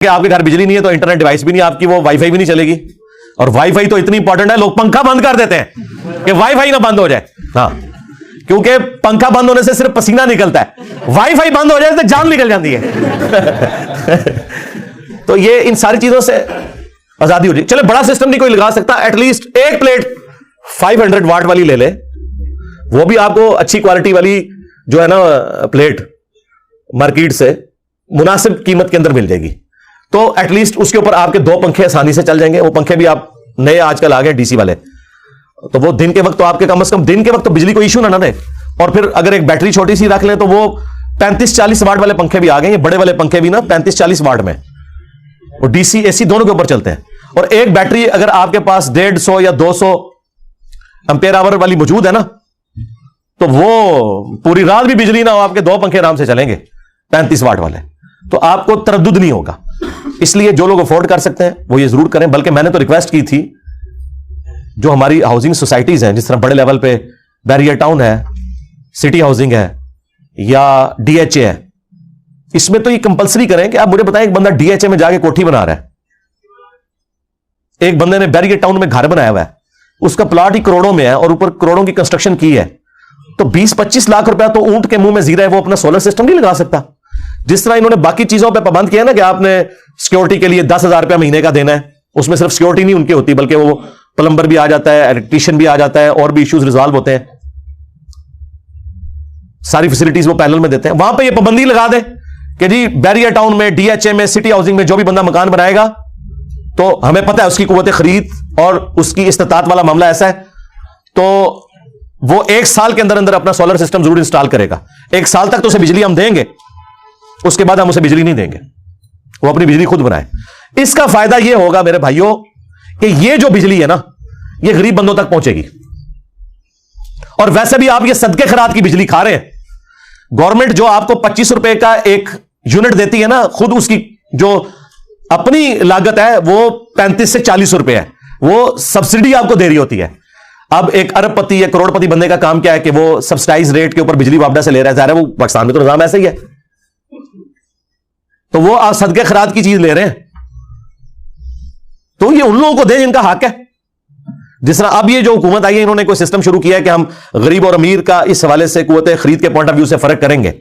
کہ آپ کے گھر بجلی نہیں ہے تو انٹرنیٹ ڈیوائس بھی نہیں آپ کی, وہ وائی فائی بھی نہیں چلے گی. اور وائی فائی تو اتنی انپورٹنٹ ہے لوگ پنکھا بند کر دیتے ہیں کہ وائی فائی نہ بند ہو جائے. ہاں, کیونکہ پنکھا بند ہونے سے صرف پسینہ نکلتا ہے, وائی فائی بند ہو جائے تو جان نکل جاتی ہے. تو یہ ان ساری چیزوں سے آزادی ہو جائے. چلے بڑا سسٹم نہیں کوئی لگا سکتا, ایٹ لیسٹ ایک پلیٹ 500 واٹ والی لے لے, وہ بھی آپ کو اچھی کوالٹی والی جو ہے نا پلیٹ مارکیٹ سے مناسب قیمت کے اندر مل جائے گی. تو ایٹ لیسٹ اس کے اوپر آپ کے 2 پنکھے آسانی سے چل جائیں گے. وہ پنکھے بھی آپ نئے آج کل آ گئے ڈی سی والے, تو وہ دن کے وقت تو آپ کے کم از کم دن کے وقت تو بجلی کو ایشو نہ رہے. اور پھر اگر ایک بیٹری چھوٹی سی رکھ لیں تو وہ 35-40 واٹ والے پنکھے بھی آ گئے. یہ بڑے والے پنکھے بھی نا 35-40 واٹ میں, وہ ڈی سی اے سی دونوں کے اوپر چلتے ہیں. اور ایک بیٹری اگر آپ کے پاس 150 یا 200 امپیر آور والی موجود ہے نا, تو وہ پوری رات بھی بجلی نہ ہو آپ کے 2 پنکھے آرام سے چلیں گے 35 واٹ والے. تو آپ کو تردد نہیں ہوگا. اس لیے جو لوگ افورڈ کر سکتے ہیں وہ یہ ضرور کریں. بلکہ میں نے تو ریکویسٹ کی تھی جو ہماری ہاؤسنگ سوسائٹیز ہیں, جس طرح بڑے لیول پہ بیریئر ٹاؤن ہے, سٹی ہاؤسنگ ہے یا ڈی ایچ اے ہے, اس میں تو یہ کمپلسری کریں کہ آپ مجھے بتائیں ایک بندہ ڈی ایچ اے میں جا کے کوٹھی بنا رہا ہے, ایک بندے نے بیریئر ٹاؤن میں گھر بنایا ہوا ہے, اس کا پلاٹ ہی کروڑوں میں ہے اور اوپر کروڑوں کی کنسٹرکشن کی ہے, تو 20-25 لاکھ روپیہ تو اونٹ کے منہ میں زیرہ ہے, وہ اپنا سولر سسٹم نہیں لگا سکتا. جس طرح انہوں نے باقی چیزوں پہ پابند کیا نا کہ آپ نے سیکورٹی کے لیے 10,000 روپیہ مہینے کا دینا ہے, اس میں صرف سیکورٹی نہیں ان کی ہوتی بلکہ وہ پلمبر بھی آ جاتا ہے, الیکٹریشین بھی آ جاتا ہے, اور بھی ایشوز ریزالو ہوتے ہیں, ساری فیسلٹیز وہ پینل میں دیتے ہیں. وہاں پہ یہ پابندی لگا دیں کہ جی بیریئر ٹاؤن میں, ڈی ایچ اے میں, سٹی ہاؤسنگ میں جو بھی بندہ مکان بنائے گا تو ہمیں پتہ ہے اس کی قوت خرید اور اس کی استطاعت والا معاملہ ایسا ہے, تو وہ 1 سال کے اندر اندر اپنا سولر سسٹم ضرور انسٹال کرے گا. 1 سال تک تو اسے بجلی ہم دیں گے, اس کے بعد ہم اسے بجلی نہیں دیں گے, وہ اپنی بجلی خود بنائے. اس کا فائدہ یہ ہوگا میرے بھائیوں کہ یہ جو بجلی ہے نا یہ غریب بندوں تک پہنچے گی. اور ویسے بھی آپ یہ صدقے خیرات کی بجلی کھا رہے ہیں. گورنمنٹ جو آپ کو 25 روپے کا ایک یونٹ دیتی ہے نا, خود اس کی جو اپنی لاگت ہے وہ 35 سے 40 روپے ہے, وہ سبسڈی آپ کو دے رہی ہوتی ہے. اب ایک ارب پتی یا کروڑ پتی بندے کا کام کیا ہے کہ وہ سبسڈائز ریٹ کے اوپر بجلی وابڈا سے لے رہا ہے. ظاہر ہے وہ پاکستان میں تو نظام ایسا ہی ہے, تو وہ آپ صدقے خیرات کی چیز لے رہے ہیں, تو یہ ان لوگوں کو دیں جن کا حق ہے. جس طرح اب یہ جو حکومت آئی ہے انہوں نے کوئی سسٹم شروع کیا ہے کہ ہم غریب اور امیر کا اس حوالے سے قوت خرید کے پوائنٹ آف ویو سے فرق کریں گے.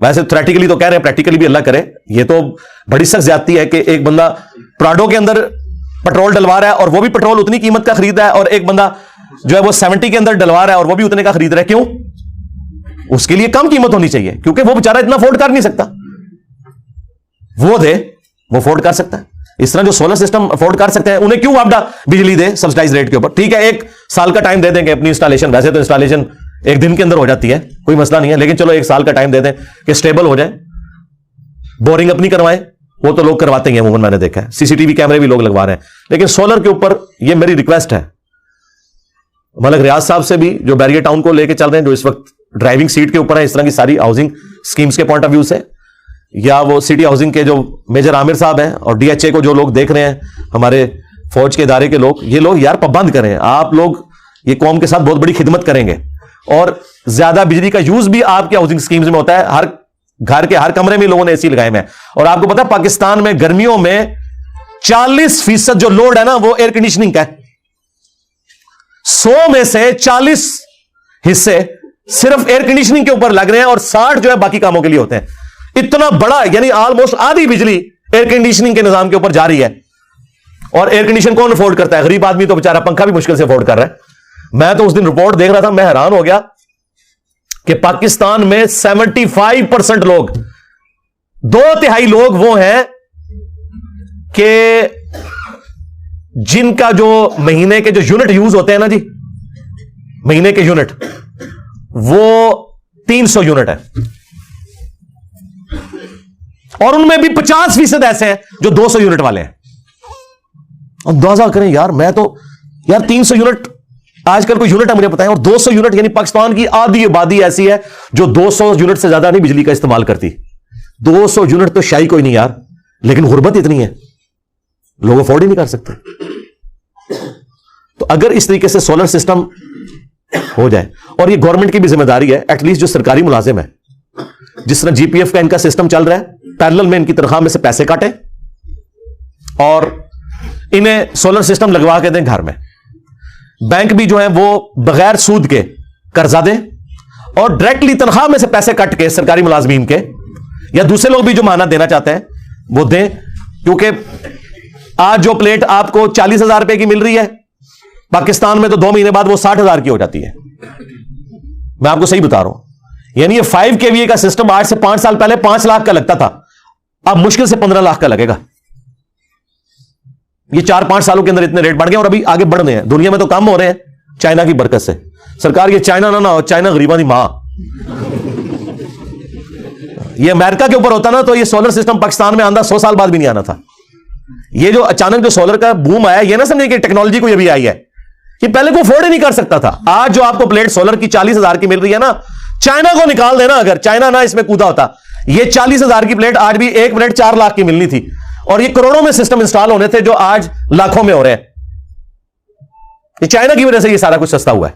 ویسے تھیوریٹیکلی تو کہہ رہے ہیں, پریکٹیکلی بھی اللہ کرے, یہ تو بڑی سخت زیادتی ہے کہ ایک بندہ پراڈو کے اندر پٹرول ڈلوا رہا ہے اور وہ بھی پٹرول اتنی قیمت کا خرید رہا ہے, اور ایک بندہ جو ہے وہ 70 کے اندر ڈلوا رہا ہے اور وہ بھی اتنے کا خرید رہا ہے. کیوں؟ اس کے لیے کم قیمت ہونی چاہیے کیونکہ وہ بیچارہ اتنا افورڈ کر نہیں سکتا. وہ دے, وہ افورڈ کر سکتا ہے. اس طرح جو سولر سسٹم افورڈ کر سکتے ہیں انہیں کیوں وابڈا بجلی دے سبسڈائز ریٹ کے اوپر. ٹھیک ہے 1 سال کا ٹائم دے دیں گے اپنی انسٹالیشن, ویسے تو انسٹالیشن 1 دن کے اندر ہو جاتی ہے, کوئی مسئلہ نہیں ہے, لیکن چلو 1 سال کا ٹائم دے دیں کہ اسٹیبل ہو جائے. بورنگ اپنی کروائیں, وہ تو لوگ کرواتے ہیں عموماً, میں نے دیکھا ہے CCTV کیمرے بھی لوگ لگوا رہے ہیں. لیکن سولر کے اوپر یہ میری ریکویسٹ ہے ملک ریاض صاحب سے بھی جو بیریئر ٹاؤن کو لے کے چل رہے ہیں, جو اس وقت ڈرائیونگ سیٹ کے اوپر ہے اس طرح کی ساری ہاؤسنگ اسکیمز کے پوائنٹ آف ویو سے, یا وہ سٹی ہاؤسنگ کے جو میجر عامر صاحب ہیں, اور ڈی ایچ اے کو جو لوگ دیکھ رہے ہیں ہمارے فوج کے ادارے کے لوگ, یہ لوگ یار پابند کریں. آپ لوگ یہ قوم کے ساتھ بہت بڑی خدمت کریں گے, اور زیادہ بجلی کا یوز بھی آپ کے ہاؤسنگ اسکیمز میں ہوتا ہے. ہر گھر کے ہر کمرے میں لوگوں نے AC لگائے ہیں, اور آپ کو پتا پاکستان میں گرمیوں میں 40% جو لوڈ ہے نا وہ ایئر کنڈیشننگ کا ہے. 100 میں سے 40 حصے صرف ایئر کنڈیشننگ کے اوپر لگ رہے ہیں, اور 60 جو ہے باقی کاموں کے لیے ہوتے ہیں. اتنا بڑا یعنی آلموسٹ آدھی بجلی ایئر کنڈیشننگ کے نظام کے اوپر جاری ہے. اور ایئر کنڈیشن کون افورڈ کرتا ہے؟ غریب آدمی تو بیچارہ پنکھا بھی مشکل سے افورڈ کر رہا ہے. میں تو اس دن رپورٹ دیکھ رہا تھا, میں حیران ہو گیا کہ پاکستان میں 75% لوگ, 2/3 لوگ وہ ہیں کہ جن کا جو مہینے کے جو یونٹ یوز ہوتے ہیں نا جی, مہینے کے یونٹ وہ 300 یونٹ ہے, اور ان میں بھی 50% ایسے ہیں جو 200 یونٹ والے ہیں. اندازہ کریں یار, میں تو یار 300 یونٹ آج کل کوئی یونٹ ہے مجھے بتائیں, اور 200 یونٹ یعنی پاکستان کی آدھی آبادی ایسی ہے جو 200 یونٹ سے زیادہ نہیں بجلی کا استعمال کرتی. 200 یونٹ تو شاہی کوئی نہیں یار, لیکن غربت اتنی ہے لوگ افورڈ ہی نہیں کر سکتے. تو اگر اس طریقے سے سولر سسٹم ہو جائے, اور یہ گورنمنٹ کی بھی ذمہ داری ہے, ایٹ لیسٹ جو سرکاری ملازم ہے, جس طرح GPF کا ان کا سسٹم چل رہا ہے, پیرلل میں ان کی تنخواہ میں سے پیسے کاٹیں, اور انہیں سولر سسٹم لگوا کے دیں گھر میں. بینک بھی جو ہے وہ بغیر سود کے قرضہ دیں اور ڈائریکٹلی تنخواہ میں سے پیسے کٹ کے سرکاری ملازمین کے یا دوسرے لوگ بھی جو مانا دینا چاہتے ہیں وہ دیں. کیونکہ آج جو پلیٹ آپ کو 40,000 روپے کی مل رہی ہے پاکستان میں تو 2 مہینے بعد وہ 60,000 کی ہو جاتی ہے. میں آپ کو صحیح بتا رہا ہوں. یعنی یہ 5 kVA کا سسٹم آج سے 5 سال پہلے 5 لاکھ کا لگتا تھا, اب مشکل سے 15 لاکھ کا لگے گا. یہ 4-5 سالوں کے اندر اتنے ریٹ بڑھ گئے اور ابھی آگے بڑھ رہے ہیں. دنیا میں تو کم ہو رہے ہیں چائنا کی برکت سے. سرکار یہ چائنا نہ ہو, چائنا غریباں دی ماں. یہ امریکہ کے اوپر ہوتا نا تو یہ سولر سسٹم پاکستان میں آندہ 100 سال بعد بھی نہیں آنا تھا. یہ جو اچانک جو سولر کا بوم آیا, یہ نہ سمجھے کہ ٹیکنالوجی کوئی ابھی آئی ہے, یہ پہلے کو افورڈ ہی نہیں کر سکتا تھا. آج جو آپ کو پلیٹ سولر کی 40,000 کی مل رہی ہے نا, چائنا کو نکال دینا, اگر چائنا نہ اس میں کودا ہوتا, یہ 40,000 کی پلیٹ آج بھی ایک پلیٹ 4 لاکھ کی ملنی تھی. اور یہ کروڑوں میں سسٹم انسٹال ہونے تھے جو آج لاکھوں میں ہو رہے ہیں. یہ چائنا کی وجہ سے یہ سارا کچھ سستا ہوا ہے,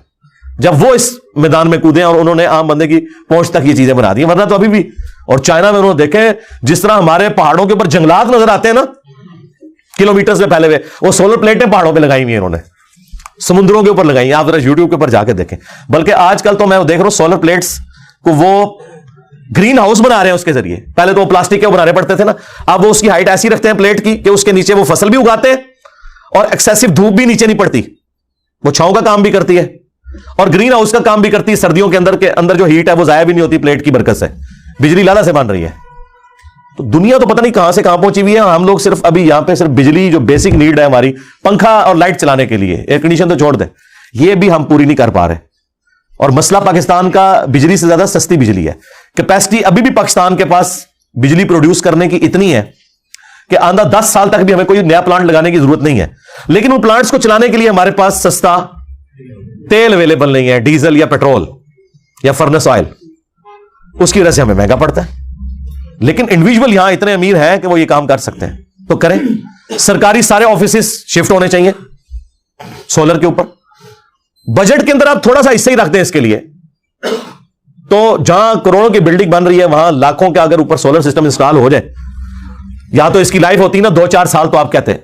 جب وہ اس میدان میں کودے اور انہوں نے عام بندے کی پہنچ تک یہ چیزیں بنا دی. ورنہ تو ابھی بھی, اور چائنا میں انہوں نے دیکھے جس طرح ہمارے پہاڑوں کے اوپر جنگلات نظر آتے ہیں نا کلومیٹر سے پہلے ہوئے, وہ سولر پلیٹیں پہاڑوں پہ لگائی ہوئی ہیں انہوں نے, سمندروں کے اوپر لگائی ہیں. آپ ذرا یوٹیوب کے اوپر جا کے دیکھیں. بلکہ آج کل تو میں دیکھ رہا ہوں سولر پلیٹس کو وہ گرین ہاؤس بنا رہے ہیں اس کے ذریعے. پہلے تو وہ پلاسٹک کے بنانے پڑتے تھے نا, اب وہ اس کی ہائٹ ایسی رکھتے ہیں پلیٹ کی کہ اس کے نیچے وہ فصل بھی اگاتے ہیں اور ایکسیسو دھوپ بھی نیچے نہیں پڑتی, وہ چھاؤں کا کام بھی کرتی ہے اور گرین ہاؤس کا کام بھی کرتی ہے. سردیوں کے اندر جو ہیٹ ہے وہ ضائع بھی نہیں ہوتی پلیٹ کی برکت سے. بجلی لالا سے بن رہی ہے. تو دنیا تو پتہ نہیں کہاں سے کہاں پہنچی ہوئی ہے. ہم لوگ صرف ابھی یہاں پہ صرف بجلی جو بیسک نیڈ ہے ہماری, پنکھا اور لائٹ چلانے کے لیے, ایئر کنڈیشن تو چھوڑ دیں, یہ بھی ہم پوری نہیں کر پا رہے. اور مسئلہ پاکستان کا بجلی سے زیادہ سستی بجلی ہے. کیپیسٹی ابھی بھی پاکستان کے پاس بجلی پروڈیوس کرنے کی اتنی ہے کہ آندہ 10 سال تک بھی ہمیں کوئی نیا پلانٹ لگانے کی ضرورت نہیں ہے. لیکن ان پلانٹس کو چلانے کے لیے ہمارے پاس سستا تیل اویلیبل نہیں ہے, ڈیزل یا پیٹرول یا فرنس آئل, اس کی وجہ سے ہمیں مہنگا پڑتا ہے. لیکن انڈیویجول یہاں اتنے امیر ہیں کہ وہ یہ کام کر سکتے ہیں, تو کریں. سرکاری سارے آفیسز شفٹ ہونے چاہیے سولر کے اوپر. بجٹ کے اندر آپ تھوڑا سا حصہ ہی رکھ دیں اس کے لیے, تو جہاں کروڑوں کی بلڈنگ بن رہی ہے وہاں لاکھوں کے اگر اوپر سولر سسٹم انسٹال ہو جائے, یا تو اس کی لائف ہوتی ہے نا 2-4 سال, تو آپ کہتے ہیں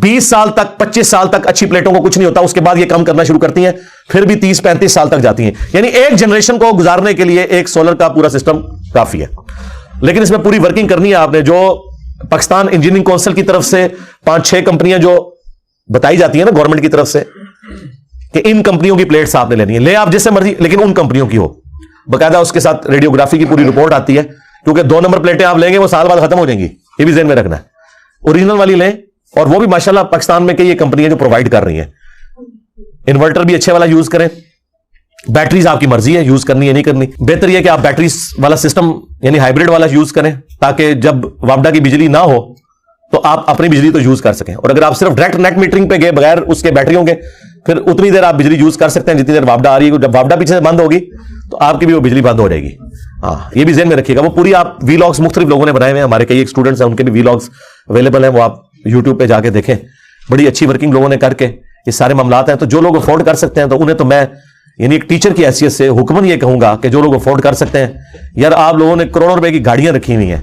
20 سال تک 25 سال تک اچھی پلیٹوں کو کچھ نہیں ہوتا, اس کے بعد یہ کام کرنا شروع کرتی ہیں, پھر بھی 30-35 سال تک جاتی ہیں. یعنی ایک جنریشن کو گزارنے کے لیے ایک سولر کا پورا سسٹم کافی ہے. لیکن اس میں پوری ورکنگ کرنی ہے آپ نے. جو پاکستان انجینئرنگ کونسل کی طرف سے 5-6 کمپنیاں جو بتائی جاتی ہیں نا گورنمنٹ کی طرف سے کہ ان کمپنیوں کی پلیٹس آپ نے لینی ہے, لے آپ جس سے مرضی, لیکن ان کمپنیوں کی ہو. باقاعدہ اس کے ساتھ ریڈیوگرافی کی پوری رپورٹ آتی ہے, کیونکہ 2 نمبر پلیٹیں آپ لیں گے وہ سال بعد ختم ہو جائیں گی, یہ بھی ذہن میں رکھنا ہے. اوریجنل والی لیں, اور وہ بھی ماشاءاللہ پاکستان میں کئی یہ کمپنیاں جو پرووائڈ کر رہی ہیں. انورٹر بھی اچھے والا یوز کریں. بیٹریز آپ کی مرضی ہے یوز کرنی ہے نہیں کرنی. بہتر یہ کہ آپ بیٹریز والا سسٹم یعنی ہائبرڈ والا یوز کریں, تاکہ جب وابڈا کی بجلی نہ ہو تو آپ اپنی بجلی تو یوز کر سکیں. اور اگر آپ صرف ڈائریکٹ نیٹ میٹرنگ پہ گئے بغیر اس کے بیٹریوں کے, پھر اتنی دیر آپ بجلی یوز کر سکتے ہیں جتنی دیر وابڈا آ رہی ہے. جب وابڈا پیچھے سے بند ہوگی تو آپ کی بھی وہ بجلی بند ہو جائے گی. ہاں, یہ بھی ذہن میں رکھیے گا. وہ پوری آپ وی لاگس مختلف لوگوں نے بنائے ہوئے ہیں, ہمارے کئی ایک اسٹوڈنٹس ہیں ان کے بھی وی لاگس اویلیبل ہیں, وہ آپ یوٹیوب پہ جا کے دیکھیں. بڑی اچھی ورکنگ لوگوں نے کر کے یہ سارے معاملات ہیں. تو جو لوگ افورڈ کر سکتے ہیں تو انہیں تو میں یعنی ایک ٹیچر کی حیثیت سے حکمن یہ کہوں گا کہ جو لوگ افورڈ کر سکتے ہیں, یار آپ لوگوں نے کروڑوں روپے کی گاڑیاں رکھی ہوئی ہیں,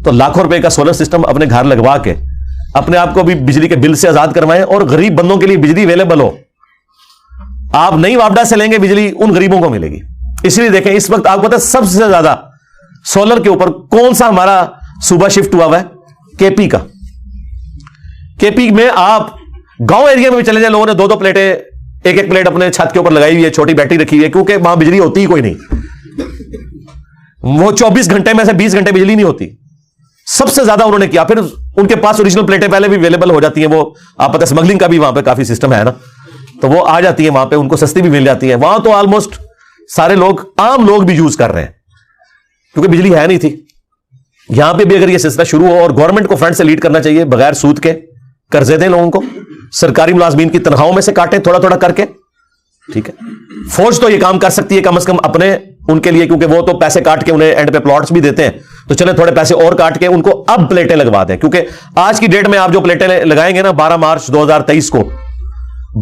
تو لاکھوں روپے کا سولر سسٹم اپنے گھر لگوا کے اپنے آپ کو بھی بجلی کے بل سے آزاد کروائیں, اور غریب بندوں کے لیے بجلی اویلیبل ہو. آپ نئی وابڈا سے لیں گے بجلی, ان غریبوں کو ملے گی. اس لیے دیکھیں اس وقت آپ کو پتا ہے سب سے زیادہ سولر کے اوپر کون سا ہمارا صوبہ شفٹ ہوا ہے؟ کے پی کا. کے پی میں آپ گاؤں ایریا میں بھی چلے جائیں, لوگوں نے 2-2 پلیٹیں, ایک پلیٹ اپنے چھت کے اوپر لگائی ہوئی ہے, چھوٹی بیٹری رکھی ہوئی ہے, کیونکہ وہاں بجلی ہوتی ہی کوئی نہیں. وہ 24 گھنٹے میں سے 20 گھنٹے بجلی نہیں ہوتی. سب سے زیادہ انہوں نے کیا. پھر ان کے پاس اوریجنل پلیٹیں پہلے بھی اویلیبل ہو جاتی ہیں, وہ آپ پتہ اسمگلنگ کا بھی وہاں پہ کافی سسٹم ہے نا, تو وہ آ جاتی ہیں وہاں پہ, ان کو سستی بھی مل جاتی ہیں. وہاں تو آلموسٹ سارے لوگ, عام لوگ بھی یوز کر رہے ہیں, کیونکہ بجلی ہے نہیں تھی. یہاں پہ بھی اگر یہ سلسلہ شروع ہو, اور گورنمنٹ کو فرنٹ سے لیڈ کرنا چاہیے, بغیر سود کے قرضے دیں لوگوں کو, سرکاری ملازمین کی تنخواہوں میں سے کاٹیں تھوڑا تھوڑا کر کے. ٹھیک ہے, فوج تو یہ کام کر سکتی ہے کم از کم اپنے ان کے لیے, کیونکہ وہ تو پیسے کاٹ کے انہیں اینڈ پہ پلاٹس بھی دیتے ہیں, تو چلیں تھوڑے پیسے اور کاٹ کے ان کو اب پلیٹیں لگوا دیں. کیونکہ آج کی ڈیٹ میں آپ جو پلیٹیں لگائیں گے نا 12 مارچ 2023 کو,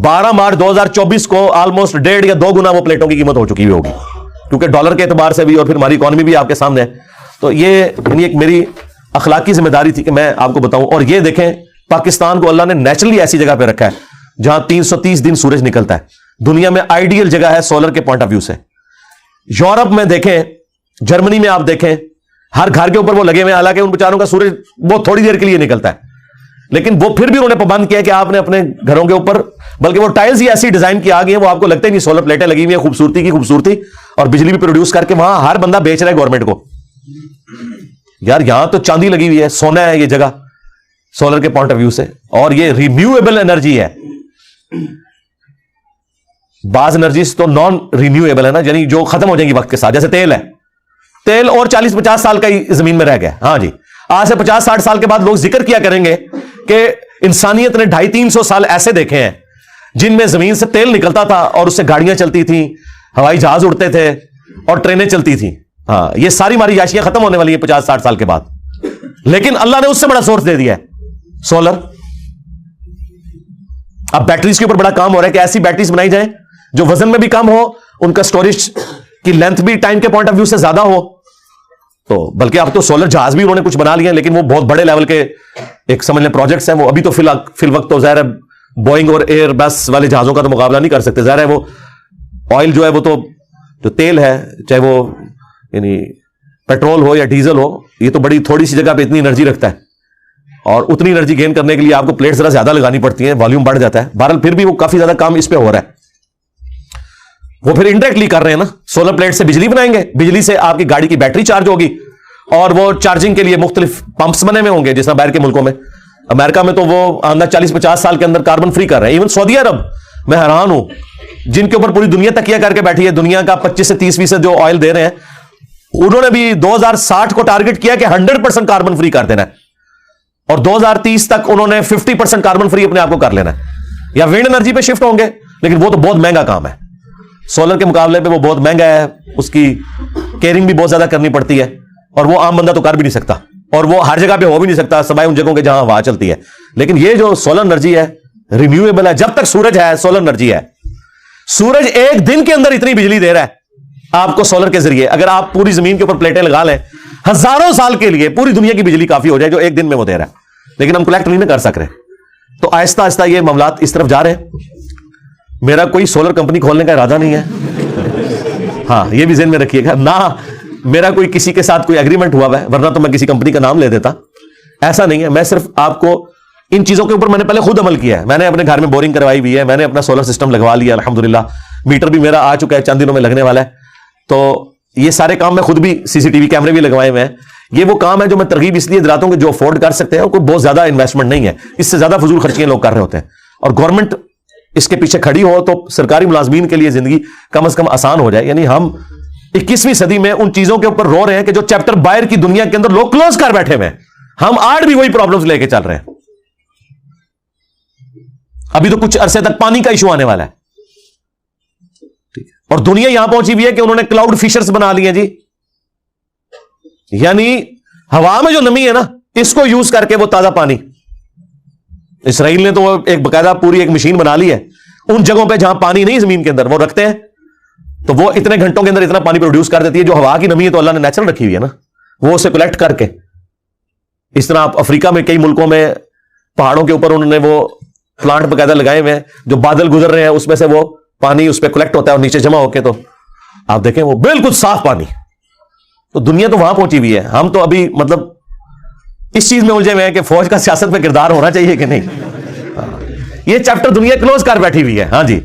12 مارچ 2024 کو آلموسٹ 1.5 یا 2 گنا وہ پلیٹوں کی قیمت ہو چکی ہوگی, کیونکہ ڈالر کے اعتبار سے بھی, اور پھر ہماری اکانومی بھی آپ کے سامنے ہے. تو یہ یعنی ایک میری اخلاقی ذمہ داری تھی کہ میں آپ کو بتاؤں. اور یہ دیکھیں پاکستان کو اللہ نے نیچرلی ایسی جگہ پہ رکھا ہے جہاں 330 دن سورج نکلتا ہے. دنیا میں آئیڈیل جگہ ہے سولر کے پوائنٹ آف ویو سے. یورپ میں دیکھیں, جرمنی میں آپ دیکھیں, ہر گھر کے اوپر وہ لگے ہوئے ہیں, حالانکہ ان بیچاروں کا سورج بہت تھوڑی دیر کے لیے نکلتا ہے, لیکن وہ پھر بھی انہوں نے پابند کیا کہ آپ نے اپنے گھروں کے اوپر, بلکہ وہ ٹائلز ہی ایسی ڈیزائن کی آ گئی ہیں وہ آپ کو لگتا ہی نہیں, سولر پلیٹیں لگی ہوئی ہیں, خوبصورتی کی خوبصورتی, اور بجلی بھی پروڈیوس کر کے وہاں ہر بندہ بیچ رہا ہے گورنمنٹ کو. یار یہاں تو چاندی لگی ہوئی ہے, سونا ہے یہ جگہ سولر کے پوائنٹ آف ویو سے, اور یہ رینیویبل انرجی ہے. بعض انرجیز تو نان رینیویبل ہے نا, یعنی جو ختم ہو جائیں گی وقت کے ساتھ, جیسے تیل ہے, تیل اور 40-50 سال کا ہی زمین میں رہ گیا. ہاں جی, آج سے 50-60 سال کے بعد لوگ ذکر کیا کریں گے کہ انسانیت نے 250-300 سال ایسے دیکھے ہیں جن میں زمین سے تیل نکلتا تھا اور اس سے گاڑیاں چلتی تھیں, ہوائی جہاز اڑتے تھے اور ٹرینیں چلتی تھیں. ہاں, یہ ساری ہماری عیاشیاں ختم ہونے والی ہیں 50-60 سال کے بعد, لیکن اللہ نے اس سے بڑا سورس دے دیا ہے سولر. اب بیٹریز کے اوپر بڑا کام ہو رہا ہے کہ ایسی بیٹریز بنائی جائیں جو وزن میں بھی کم ہو, ان کا سٹوریج کی لینتھ بھی ٹائم کے پوائنٹ آف ویو سے زیادہ ہو. تو بلکہ اب تو سولر جہاز بھی انہوں نے کچھ بنا لیے ہیں, لیکن وہ بہت بڑے لیول کے ایک سمجھ لیں پروجیکٹس ہیں. وہ ابھی تو فی الوقت تو ظاہر ہے بوئنگ اور ایئر بس والے جہازوں کا تو مقابلہ نہیں کر سکتے. ظاہر ہے وہ آئل جو ہے وہ تو جو تیل ہے, چاہے وہ یعنی پیٹرول ہو یا ڈیزل ہو, یہ تو بڑی تھوڑی سی جگہ پہ اتنی انرجی رکھتا ہے, اور اتنی انرجی گین کرنے کے لیے آپ کو پلیٹ ذرا زیادہ لگانی پڑتی ہیں, والیوم بڑھ جاتا ہے. بہرحال پھر بھی وہ کافی زیادہ کام اس پہ ہو رہا ہے. وہ پھر انڈائریکٹلی کر رہے ہیں نا, سولر پلیٹ سے بجلی بنائیں گے, بجلی سے آپ کی گاڑی کی بیٹری چارج ہوگی, اور وہ چارجنگ کے لیے مختلف پمپس بنے ہوئے ہوں گے, جس طرح باہر کے ملکوں میں. امریکہ میں تو وہ آندہ 40-50 سال کے اندر کاربن فری کر رہے ہیں. ایون سعودی عرب, میں حیران ہوں, جن کے اوپر پوری دنیا تکیہ کر کے بیٹھی ہے, دنیا کا 25 سے 30% جو آئل دے رہے ہیں, انہوں نے بھی 2060 کو ٹارگٹ کیا کہ 100% کاربن فری کر دینا ہے, اور 2030 تک انہوں نے 50% کاربن فری اپنے آپ کو کر لینا ہے. یا ونڈ انرجی پہ شفٹ ہوں گے, لیکن وہ تو بہت مہنگا کام ہے. سولر کے مقابلے پہ وہ بہت مہنگا ہے, اس کی کیئرنگ بھی بہت زیادہ کرنی پڑتی ہے, اور وہ عام بندہ تو کر بھی نہیں سکتا, اور وہ ہر جگہ پہ ہو بھی نہیں سکتا, سوائے ان جگہوں کے جہاں ہوا چلتی ہے. لیکن یہ جو سولر انرجی ہے رینیویبل ہے, جب تک سورج ہے سولر انرجی ہے. سورج ایک دن کے اندر اتنی بجلی دے رہا ہے آپ کو سولر کے ذریعے. اگر آپ پوری زمین کے اوپر پلیٹیں لگا لیں, ہزاروں سال کے لیے پوری دنیا کی بجلی کافی ہو جائے جو ایک دن میں وہ دے رہا ہے, لیکن ہم کلیکٹ نہیں کر سک رہے. تو آہستہ آہستہ یہ معاملات اس طرف جا رہے ہیں. میرا کوئی سولر کمپنی کھولنے کا ارادہ نہیں ہے, ہاں یہ بھی ذہن میں رکھیے گا, نہ میرا کوئی کسی کے ساتھ کوئی ایگریمنٹ ہوا ہے, ورنہ تو میں کسی کمپنی کا نام لے دیتا. ایسا نہیں ہے, میں صرف آپ کو ان چیزوں کے اوپر میں نے پہلے خود عمل کیا ہے. میں نے اپنے گھر میں بورنگ کروائی ہوئی ہے, میں نے اپنا سولر سسٹم لگوا لیا الحمدللہ, میٹر بھی میرا آ چکا ہے, چند دنوں میں لگنے والا ہے. تو یہ سارے کام میں خود بھی CCTV کیمرے بھی لگوائے ہوئے ہیں. یہ وہ کام ہے جو میں ترغیب اس لیے دلاتا ہوں کہ جو افورڈ کر سکتے ہیں, اور کوئی بہت زیادہ انویسٹمنٹ نہیں ہے, اس سے زیادہ فضول خرچیاں لوگ کر رہے ہوتے ہیں, اور گورنمنٹ اس کے پیچھے کھڑی ہو تو سرکاری ملازمین کے لیے زندگی کم از کم آسان ہو جائے. یعنی ہم 21ویں صدی میں ان چیزوں کے اوپر رو رہے ہیں کہ جو چیپٹر باہر کی دنیا کے اندر لوگ کلوز کر بیٹھے ہوئے ہیں, ہم آج بھی وہی پرابلمز لے کے چل رہے ہیں. ابھی تو کچھ عرصے تک پانی کا ایشو آنے والا ہے, اور دنیا یہاں پہنچی ہوئی ہے کہ انہوں نے کلاؤڈ فشرز بنا لی ہیں جی. یعنی ہوا میں جو نمی ہے نا, اس کو یوز کر کے وہ تازہ پانی, اسرائیل نے تو ایک باقاعدہ پوری ایک مشین بنا لی ہے, ان جگہوں پہ جہاں پانی نہیں زمین کے اندر وہ رکھتے ہیں, تو وہ اتنے گھنٹوں کے اندر اتنا پانی پروڈیوس کر دیتی ہے. جو ہوا کی نمی ہے تو اللہ نے نیچرل رکھی ہوئی ہے نا, وہ اسے کلیکٹ کر کے. اس طرح آپ افریقہ میں کئی ملکوں میں پہاڑوں کے اوپر انہوں نے وہ پلانٹ باقاعدہ لگائے ہوئے ہیں, جو بادل گزر رہے ہیں اس میں سے وہ پانی اس پہ کلیکٹ ہوتا ہے اور نیچے جمع ہو کے, تو آپ دیکھیں وہ بالکل صاف پانی. تو دنیا تو وہاں پہنچی ہوئی ہے, ہم تو ابھی مطلب اس چیز میں الجھے ہوئے ہیں کہ فوج کا سیاست میں کردار ہونا چاہیے کہ نہیں. یہ چیپٹر دنیا کلوز کر بیٹھی ہوئی ہے. ہاں جی,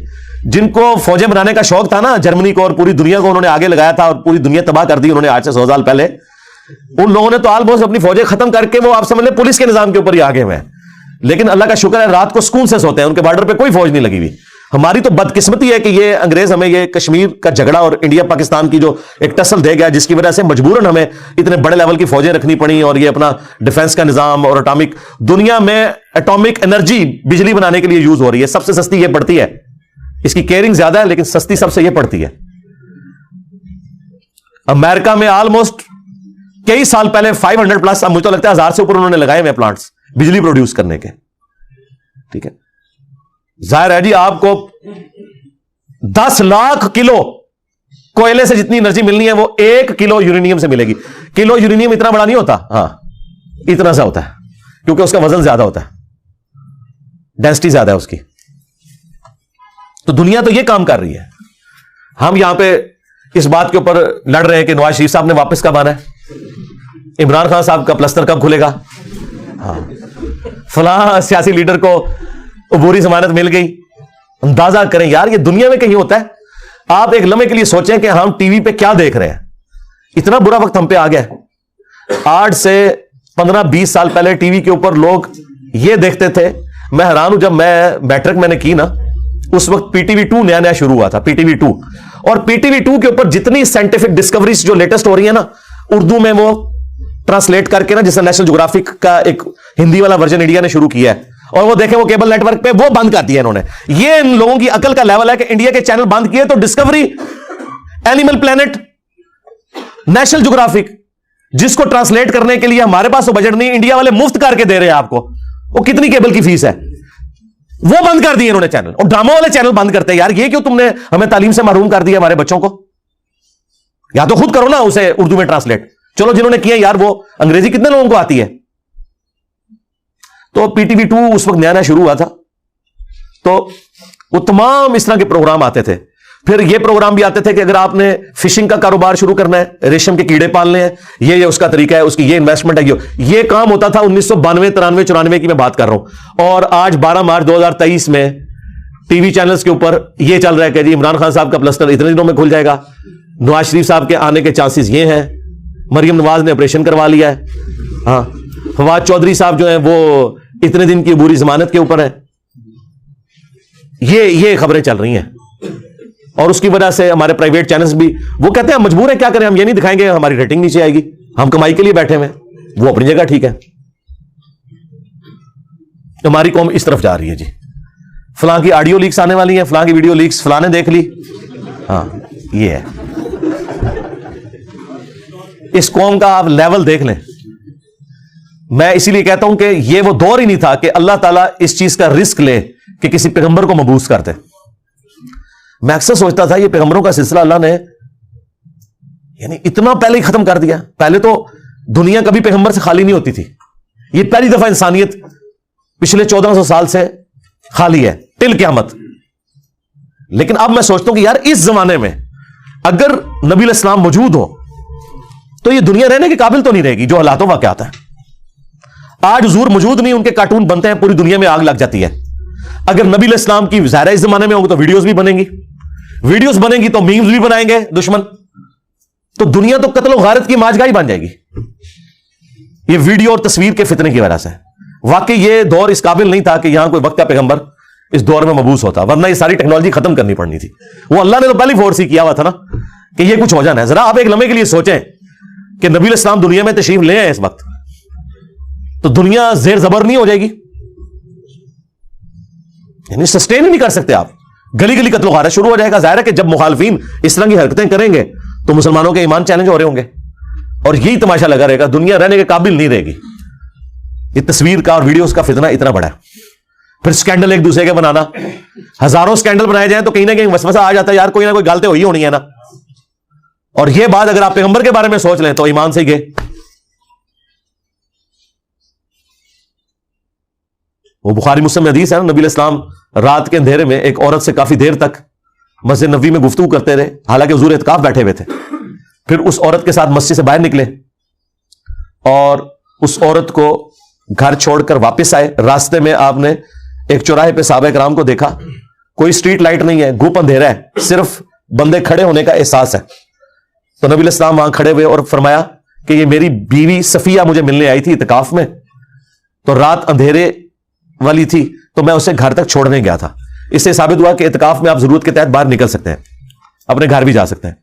جن کو فوجیں بنانے کا شوق تھا نا, جرمنی کو اور پوری دنیا کو انہوں نے آگے لگایا تھا, اور پوری دنیا تباہ کر دی انہوں نے آج سے 100 سال پہلے. ان لوگوں نے تو آلموسٹ اپنی فوجیں ختم کر کے وہ آپ سمجھ لیں پولیس کے نظام کے اوپر ہی آگے ہوئے ہیں. لیکن اللہ کا شکر ہے رات کو سکون سے سوتے ہیں, ان کے بارڈر پہ کوئی فوج نہیں لگی ہوئی. ہماری تو بدقسمتی ہے کہ یہ انگریز ہمیں یہ کشمیر کا جھگڑا اور انڈیا پاکستان کی جو ایک ٹسل دے گیا, جس کی وجہ سے مجبوراً ہمیں اتنے بڑے لیول کی فوجیں رکھنی پڑی, اور یہ اپنا ڈیفنس کا نظام اور اٹامک, دنیا میں اٹامک انرجی بجلی بنانے کے لیے یوز ہو رہی ہے. سب سے سستی یہ پڑتی ہے, اس کی کیئرنگ زیادہ ہے, لیکن سستی سب سے یہ پڑتی ہے. امریکہ میں آلموسٹ کئی سال پہلے 500 پلس, اب مجھے تو لگتا ہے 1000 سے اوپر انہوں نے لگائے ہوئے پلانٹس بجلی پروڈیوس کرنے کے. ٹھیک ہے, ظاہر ہے جی آپ کو 10 لاکھ کلو کوئلے سے جتنی انرجی ملنی ہے وہ 1 کلو یورینیم سے ملے گی. کلو یورینیم اتنا بڑا نہیں ہوتا, ہاں اتنا سا ہوتا ہے, کیونکہ اس کا وزن زیادہ ہوتا ہے. ڈینسٹی زیادہ ہے اس کی. تو دنیا تو یہ کام کر رہی ہے. ہم یہاں پہ اس بات کے اوپر لڑ رہے ہیں کہ نواز شریف صاحب نے واپس کب آنا ہے, عمران خان صاحب کا پلستر کب کھلے گا, ہاں فلاں سیاسی لیڈر کو عبوری ضمانت مل گئی. اندازہ کریں یار یہ دنیا میں کہیں ہوتا ہے. آپ ایک لمحے کے لیے سوچیں کہ ہم ٹی وی پہ کیا دیکھ رہے ہیں. اتنا برا وقت ہم پہ آ گیا. 8 سے 15-20 سال پہلے ٹی وی کے اوپر لوگ یہ دیکھتے تھے. میں حیران ہوں, جب میں میٹرک میں نے کی نا, اس وقت پی ٹی وی 2 نیا نیا شروع ہوا تھا, پی ٹی وی 2. اور پی ٹی وی 2 کے اوپر جتنی سائنٹیفک ڈسکوریز جو لیٹسٹ ہو رہی ہیں نا, اردو میں وہ ٹرانسلیٹ کر کے نا, جسے نیشنل جغرافک کا ایک ہندی والا ورژن انڈیا نے شروع کیا ہے, اور وہ دیکھیں وہ کیبل نیٹ ورک پہ وہ بند کر دیا انہوں نے. یہ ان لوگوں کی عقل کا لیول ہے کہ انڈیا کے چینل بند کیے تو Discovery, Animal Planet, National Geographic, جس کو ٹرانسلیٹ کرنے کے لیے ہمارے پاس تو بجٹ نہیں, انڈیا والے مفت کر کے دے رہے ہیں آپ کو. وہ کتنی کیبل کی فیس ہے, وہ بند کر دیے انہوں نے چینل. اور ڈراموں والے چینل بند کرتے ہیں. یار یہ کیوں تم نے ہمیں تعلیم سے محروم کر دیا ہمارے بچوں کو؟ یا تو خود کرو نا اسے اردو میں ٹرانسلیٹ. چلو جنہوں نے کیا یار, وہ انگریزی کتنے لوگوں کو آتی ہے. تو پی ٹی وی 2 اس وقت نیا نیا شروع ہوا تھا, تو وہ تمام اس طرح کے پروگرام آتے تھے. پھر یہ پروگرام بھی آتے تھے کہ اگر آپ نے فشنگ کا کاروبار شروع کرنا ہے, ریشم کے کیڑے پالنے ہیں, یہ اس کا طریقہ ہے, اس کی یہ انویسٹمنٹ ہے. یہ کام ہوتا تھا 1992, 93, 94 کی میں بات کر رہا ہوں. اور آج 12 مارچ 2023 میں ٹی وی چینلز کے اوپر یہ چل رہا ہے کہ جی عمران خان صاحب کا پلسٹر اتنے دنوں میں کھل جائے گا, نواز شریف صاحب کے آنے کے چانسز یہ ہیں, مریم نواز نے آپریشن کروا لیا ہے, ہاں فواد چودھری صاحب جو ہیں وہ اتنے دن کی عبوری ضمانت کے اوپر ہیں. یہ خبریں چل رہی ہیں. اور اس کی وجہ سے ہمارے پرائیویٹ چینلز بھی وہ کہتے ہیں مجبور ہے, کیا کریں, ہم یہ نہیں دکھائیں گے, ہماری ریٹنگ نیچے آئے گی, ہم کمائی کے لیے بیٹھے ہوئے. وہ اپنی جگہ ٹھیک ہے. ہماری قوم اس طرف جا رہی ہے جی, فلاں کی آڈیو لیکس آنے والی ہیں, فلاں کی ویڈیو لیکس فلاں نے دیکھ لی. ہاں یہ ہے. اس قوم کا آپ لیول دیکھ لیں. میں اسی لیے کہتا ہوں کہ یہ وہ دور ہی نہیں تھا کہ اللہ تعالیٰ اس چیز کا رسک لے کہ کسی پیغمبر کو مبعوث کر دے. میں اکثر سوچتا تھا یہ پیغمبروں کا سلسلہ اللہ نے یعنی اتنا پہلے ہی ختم کر دیا. پہلے تو دنیا کبھی پیغمبر سے خالی نہیں ہوتی تھی. یہ پہلی دفعہ انسانیت پچھلے 1400 سال سے خالی ہے ٹل قیامت. لیکن اب میں سوچتا ہوں کہ یار اس زمانے میں اگر نبی علیہ السلام موجود ہو تو یہ دنیا رہنے کے قابل تو نہیں رہے گی جو حالات و واقعات ہیں. آج حضور موجود نہیں, ان کے کارٹون بنتے ہیں, پوری دنیا میں آگ لگ جاتی ہے. اگر نبی علیہ السلام کی ظاہرہ اس زمانے میں ہوں گے تو ویڈیوز بھی بنیں گی, ویڈیوز بنیں گی تو میمز بھی بنائیں گے دشمن. تو دنیا تو قتل و غارت کی ماجگاہی بن جائے گی یہ ویڈیو اور تصویر کے فتنے کی وجہ سے. واقعی یہ دور اس قابل نہیں تھا کہ یہاں کوئی وقت کا پیغمبر اس دور میں مبعوث ہوتا, ورنہ یہ ساری ٹیکنالوجی ختم کرنی پڑنی تھی. وہ اللہ نے تو پہلی فورس ہی کیا ہوا تھا نا کہ یہ کچھ ہو جانا ہے. ذرا آپ ایک لمحے کے لیے سوچیں کہ نبی علیہ السلام دنیا میں تشریف لے آئے اس وقت, تو دنیا زیر زبر نہیں ہو جائے گی, یعنی سسٹین ہی نہیں کر سکتے آپ. گلی گلی قتل و غارت شروع ہو جائے گا. ظاہر ہے کہ جب مخالفین اس طرح کی حرکتیں کریں گے تو مسلمانوں کے ایمان چیلنج ہو رہے ہوں گے, اور یہی تماشا لگا رہے گا. دنیا رہنے کے قابل نہیں رہے گی. یہ تصویر کا اور ویڈیوز کا فتنہ اتنا بڑا ہے. پھر سکینڈل ایک دوسرے کے بنانا, ہزاروں سکینڈل بنائے جائیں تو کہیں نہ کہیں وسوسہ آ جاتا ہے یار کوئی نہ کوئی غلطی ہوئی ہونی ہے نا. اور یہ بات اگر آپ پیغمبر کے بارے میں سوچ لیں تو ایمان سے گئے. وہ بخاری مسلم حدیث ہے نا, نبی علیہ السلام رات کے اندھیرے میں ایک عورت سے کافی دیر تک مسجد نبوی میں گفتگو کرتے رہے, حالانکہ حضور اعتکاف بیٹھے ہوئے تھے. پھر اس عورت کے ساتھ مسجد سے باہر نکلے اور اس عورت کو گھر چھوڑ کر واپس آئے. راستے میں آپ نے ایک چوراہے پہ صحابہ کرام کو دیکھا, کوئی اسٹریٹ لائٹ نہیں ہے, گھوپ اندھیرا ہے, صرف بندے کھڑے ہونے کا احساس ہے. تو نبی علیہ السلام وہاں کھڑے ہوئے اور فرمایا کہ یہ میری بیوی صفیہ مجھے ملنے آئی تھی اعتکاف میں, تو رات اندھیرے والی تھی تو میں اسے گھر تک چھوڑنے گیا تھا. اس سے ثابت ہوا کہ اعتکاف میں آپ ضرورت کے تحت باہر نکل سکتے ہیں, اپنے گھر بھی جا سکتے ہیں.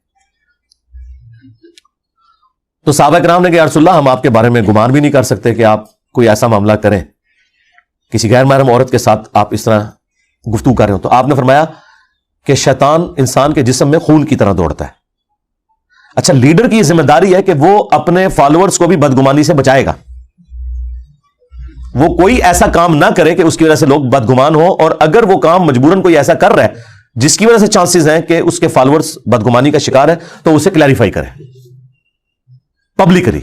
تو صحابہ کرام نے کہا یا رسول اللہ, ہم آپ کے بارے میں گمان بھی نہیں کر سکتے کہ آپ کوئی ایسا معاملہ کریں, کسی غیر محرم عورت کے ساتھ آپ اس طرح گفتگو کر رہے ہو. تو آپ نے فرمایا کہ شیطان انسان کے جسم میں خون کی طرح دوڑتا ہے. اچھا, لیڈر کی ذمہ داری ہے کہ وہ اپنے فالوورز کو بھی بدگمانی سے بچائے گا. وہ کوئی ایسا کام نہ کرے کہ اس کی وجہ سے لوگ بدگمان ہو, اور اگر وہ کام مجبوراً کوئی ایسا کر رہا ہے جس کی وجہ سے چانسز ہیں کہ اس کے فالوورز بدگمانی کا شکار ہے تو اسے کلیریفائی کرے پبلکلی.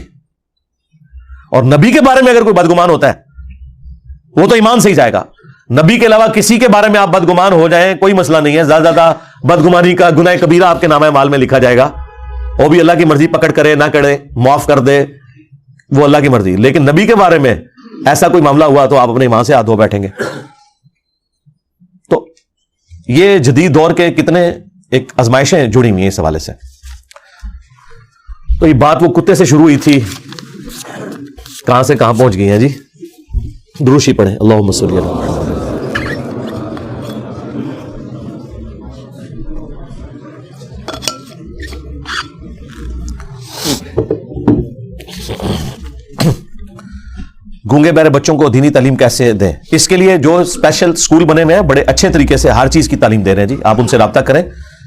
اور نبی کے بارے میں اگر کوئی بدگمان ہوتا ہے وہ تو ایمان سے ہی جائے گا. نبی کے علاوہ کسی کے بارے میں آپ بدگمان ہو جائیں کوئی مسئلہ نہیں ہے، زیادہ زیادہ بدگمانی کا گناہ کبیرہ آپ کے نامہ مال میں لکھا جائے گا، وہ بھی اللہ کی مرضی، پکڑ کرے نہ کرے معاف کر دے، وہ اللہ کی مرضی. لیکن نبی کے بارے میں ایسا کوئی معاملہ ہوا تو آپ اپنے ایمان سے ہاتھ دھو بیٹھیں گے. تو یہ جدید دور کے کتنے ایک آزمائشیں جڑی ہوئی ہیں اس حوالے سے. تو یہ بات وہ کتے سے شروع ہوئی تھی، کہاں سے کہاں پہنچ گئی ہیں جی. دروشی پڑھیں، اللہم صلی اللہ علیہ وسلم. گونگے بہرے بچوں کو دینی تعلیم کیسے دیں؟ اس کے لیے جو اسپیشل اسکول بنے ہوئے ہیں بڑے اچھے طریقے سے ہر چیز کی تعلیم دے رہے ہیں جی، آپ ان سے رابطہ کریں.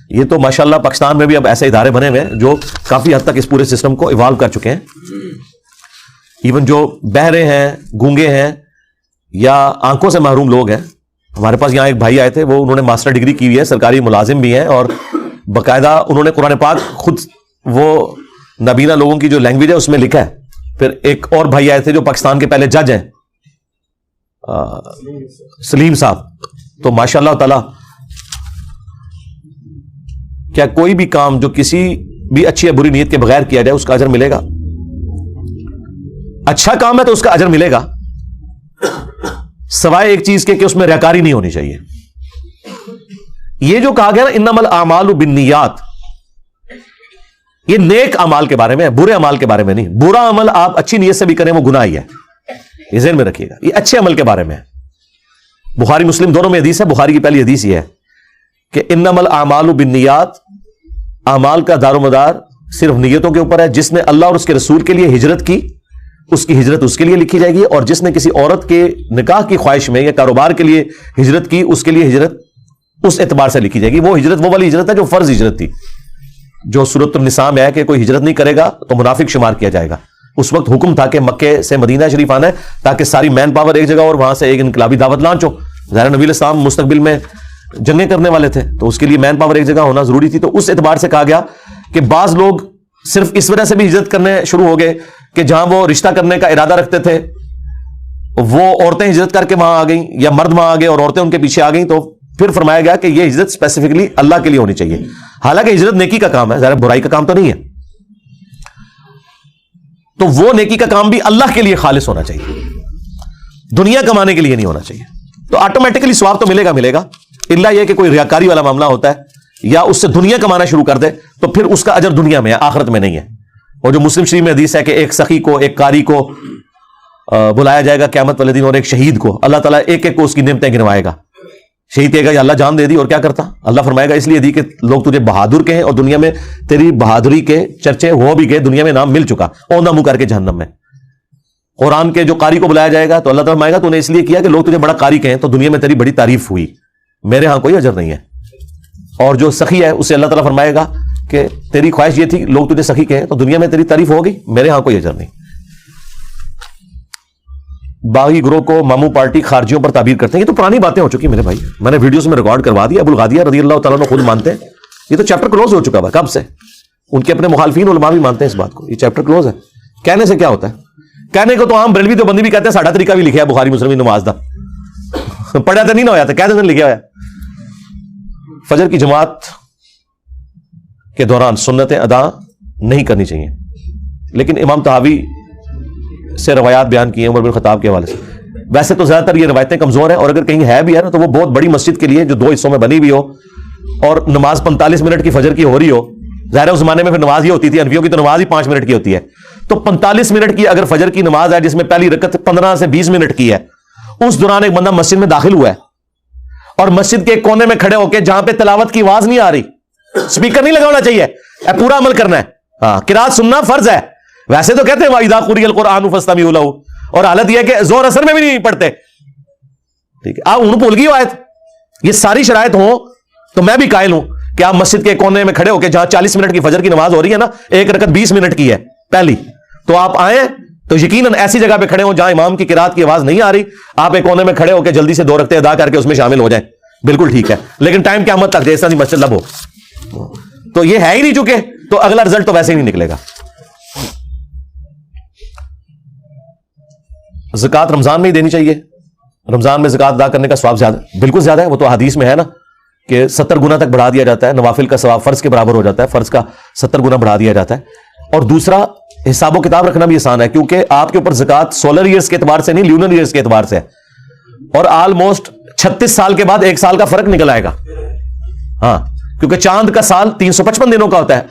یہ تو ماشاءاللہ پاکستان میں بھی اب ایسے ادارے بنے ہوئے ہیں جو کافی حد تک اس پورے سسٹم کو ایوالو کر چکے ہیں. ایون جو بہرے ہیں، گونگے ہیں یا آنکھوں سے محروم لوگ ہیں، ہمارے پاس یہاں ایک بھائی آئے تھے، وہ انہوں نے ماسٹر ڈگری کی ہوئی ہے، سرکاری ملازم بھی ہیں، اور باقاعدہ انہوں نے قرآن پاک خود وہ نابینا لوگوں کی جو لینگویج ہے اس میں لکھا ہے. پھر ایک اور بھائی آئے تھے جو پاکستان کے پہلے جج ہیں، سلیم صاحب. تو ماشاء اللہ تعالی کیا کوئی بھی کام جو کسی بھی اچھی یا بری نیت کے بغیر کیا جائے اس کا اجر ملے گا؟ اچھا کام ہے تو اس کا اجر ملے گا، سوائے ایک چیز کے کہ اس میں ریاکاری نہیں ہونی چاہیے. یہ جو کہا گیا نا انما الاعمال بالنیات، یہ نیک اعمال کے بارے میں ہے، برے اعمال کے بارے میں نہیں. برا عمل آپ اچھی نیت سے بھی کریں وہ گناہ ہی ہے، یہ ذہن میں رکھیے گا. یہ اچھے عمل کے بارے میں ہے. بخاری مسلم دونوں میں حدیث ہے. بخاری کی پہلی حدیث یہ ہے کہ انما الاعمال بالنیات، اعمال کا دار و مدار صرف نیتوں کے اوپر ہے. جس نے اللہ اور اس کے رسول کے لیے ہجرت کی اس کی ہجرت اس کے لیے لکھی جائے گی، اور جس نے کسی عورت کے نکاح کی خواہش میں یا کاروبار کے لیے ہجرت کی اس کے لیے ہجرت اس اعتبار سے لکھی جائے گی. وہ ہجرت وہ والی ہجرت ہے جو فرض ہجرت تھی، جو سورۃ النساء میں ہے کہ کوئی ہجرت نہیں کرے گا تو منافق شمار کیا جائے گا. اس وقت حکم تھا کہ مکے سے مدینہ شریف آنا ہے تاکہ ساری مین پاور ایک جگہ اور وہاں سے ایک انقلابی دعوت لانچ ہو. ظاہر نبی علیہ السلام مستقبل میں جنگیں کرنے والے تھے تو اس کے لیے مین پاور ایک جگہ ہونا ضروری تھی. تو اس اعتبار سے کہا گیا کہ بعض لوگ صرف اس وجہ سے بھی ہجرت کرنے شروع ہو گئے کہ جہاں وہ رشتہ کرنے کا ارادہ رکھتے تھے وہ عورتیں ہجرت کر کے وہاں آ گئیں یا مرد وہاں آ گئے اور عورتیں ان کے پیچھے آ گئیں. تو پھر فرمایا گیا کہ یہ ہجرت اسپیسیفکلی اللہ کے لیے ہونی چاہیے. حالانکہ ہجرت نیکی کا کام ہے، ظاہر برائی کا کام تو نہیں ہے. تو وہ نیکی کا کام بھی اللہ کے لیے خالص ہونا چاہیے، دنیا کمانے کے لیے نہیں ہونا چاہیے. تو آٹومیٹکلی ثواب تو ملے گا الا یہ کہ کوئی ریاکاری والا معاملہ ہوتا ہے یا اس سے دنیا کمانا شروع کر دے تو پھر اس کا اجر دنیا میں ہے، آخرت میں نہیں ہے. اور جو مسلم شریف میں حدیث ہے کہ ایک سخی کو، ایک قاری کو بلایا جائے گا قیامت والے دن، اور ایک شہید کو اللہ تعالیٰ ایک ایک کو اس کی نعمتیں گنوائے گا. شہید کہے گا یا اللہ جان دے دی اور کیا کرتا؟ اللہ فرمائے گا اس لیے دی کہ لوگ تجھے بہادر کہیں اور دنیا میں تیری بہادری کے چرچے ہو بھی گئے، دنیا میں نام مل چکا، اوندا منہ کر کے جہنم میں. قرآن کے جو قاری کو بلایا جائے گا تو اللہ تعالیٰ فرمائے گا تو نے اس لیے کیا کہ لوگ تجھے بڑا قاری کہیں تو دنیا میں تیری بڑی تعریف ہوئی، میرے ہاں کوئی اجر نہیں ہے. اور جو سخی ہے اسے اللہ تعالیٰ فرمائے گا کہ تیری خواہش یہ تھی لوگ تجھے سخی کہیں تو دنیا میں تیری تعریف ہو گئی، میرے ہاں کوئی اجر نہیں. باغی گروہ کو ماموں پارٹی خارجیوں پر تعبیر کرتے ہیں، یہ تو پرانی باتیں ہو چکی میرے بھائی، میں نے ویڈیوز میں ریکارڈ کروا دیا. ابو الغادیہ رضی اللہ تعالیٰ عنہ خود مانتے ہیں، یہ تو چیپٹر کلوز ہو چکا ہے کب سے. ان کے اپنے مخالفین علماء بھی مانتے ہیں اس بات کو، یہ چیپٹر کلوز ہے. کہنے سے کیا ہوتا ہے؟ کہنے کو تو عام بریلوی تو بندی بھی کہتے ہیں ساڈا طریقہ بھی لکھا ہے بخاری مسلم نماز دا، پڑھا تو نہیں نہ ہویا تھا، کہتے ہیں لکھا ہوا ہے. فجر کی جماعت کے دوران سنتیں ادا نہیں کرنی چاہیے، لیکن امام طحاوی سے روایات بیان کی ہیں عمر بن خطاب کے حوالے سے. ویسے تو زیادہ تر یہ روایتیں کمزور ہیں، اور اگر کہیں ہے بھی ہے نا تو وہ بہت بڑی مسجد کے لیے جو 2 حصوں میں بنی ہوئی ہو اور نماز 45 منٹ کی فجر کی ہو رہی ہو. ظاہر ہے اس زمانے میں پھر نماز یہ ہوتی تھی، انبیوں کی تو نماز ہی 5 منٹ کی ہوتی ہے. تو 45 منٹ کی اگر فجر کی نماز ہے جس میں پہلی رکعت 15 سے 20 منٹ کی ہے، اس دوران ایک بندہ مسجد میں داخل ہوا ہے اور مسجد کے ایک کونے میں کھڑے ہو کے جہاں پہ تلاوت کی آواز نہیں آ رہی، اسپیکر نہیں لگانا چاہیے، پورا عمل کرنا ہے. ہاں قرات سننا فرض ہے. ویسے تو کہتے ہیں وَإِذَا قُرِئَ الْقُرْآنُ فَاسْتَمِعُوا لَهُ، اور حالت یہ ہے کہ زور اثر میں بھی نہیں پڑھتے. ٹھیک ہے، آپ انہوں بھول گئی آیت. یہ ساری شرائط ہوں تو میں بھی قائل ہوں کہ آپ مسجد کے کونے میں کھڑے ہو کے جہاں 40 منٹ کی فجر کی نماز ہو رہی ہے نا، ایک رکعت 20 منٹ کی ہے پہلی، تو آپ آئیں تو یقیناً ایسی جگہ پہ کھڑے ہوں جہاں امام کی قرات کی آواز نہیں آ رہی، آپ ایک کونے میں کھڑے ہو کے جلدی سے 2 رکعتیں ادا کر کے اس میں شامل ہو جائیں، بالکل ٹھیک ہے. لیکن ٹائم قیامت تک جیسا نہیں مسجد لب ہو تو یہ ہے ہی نہیں چکے، تو اگلا رزلٹ تو ویسے ہی نہیں نکلے گا. زکوٰۃ رمضان میں ہی دینی چاہیے؟ رمضان میں زکات ادا کرنے کا ثواب زیادہ, بالکل زیادہ ہے, وہ تو حدیث میں ہے نا کہ 70 گنا تک بڑھا دیا جاتا ہے, نوافل کا ثواب فرض کے برابر ہو جاتا ہے, فرض کا 70 گنا بڑھا دیا جاتا ہے. اور دوسرا, حساب و کتاب رکھنا بھی آسان ہے, کیونکہ آپ کے اوپر زکات سولر ایئرز کے اعتبار سے نہیں, لیونر ایئرز کے اعتبار سے ہے, اور آلموسٹ 36 سال کے بعد 1 سال کا فرق نکل آئے گا. ہاں, کیونکہ چاند کا سال 355 دنوں کا ہوتا ہے,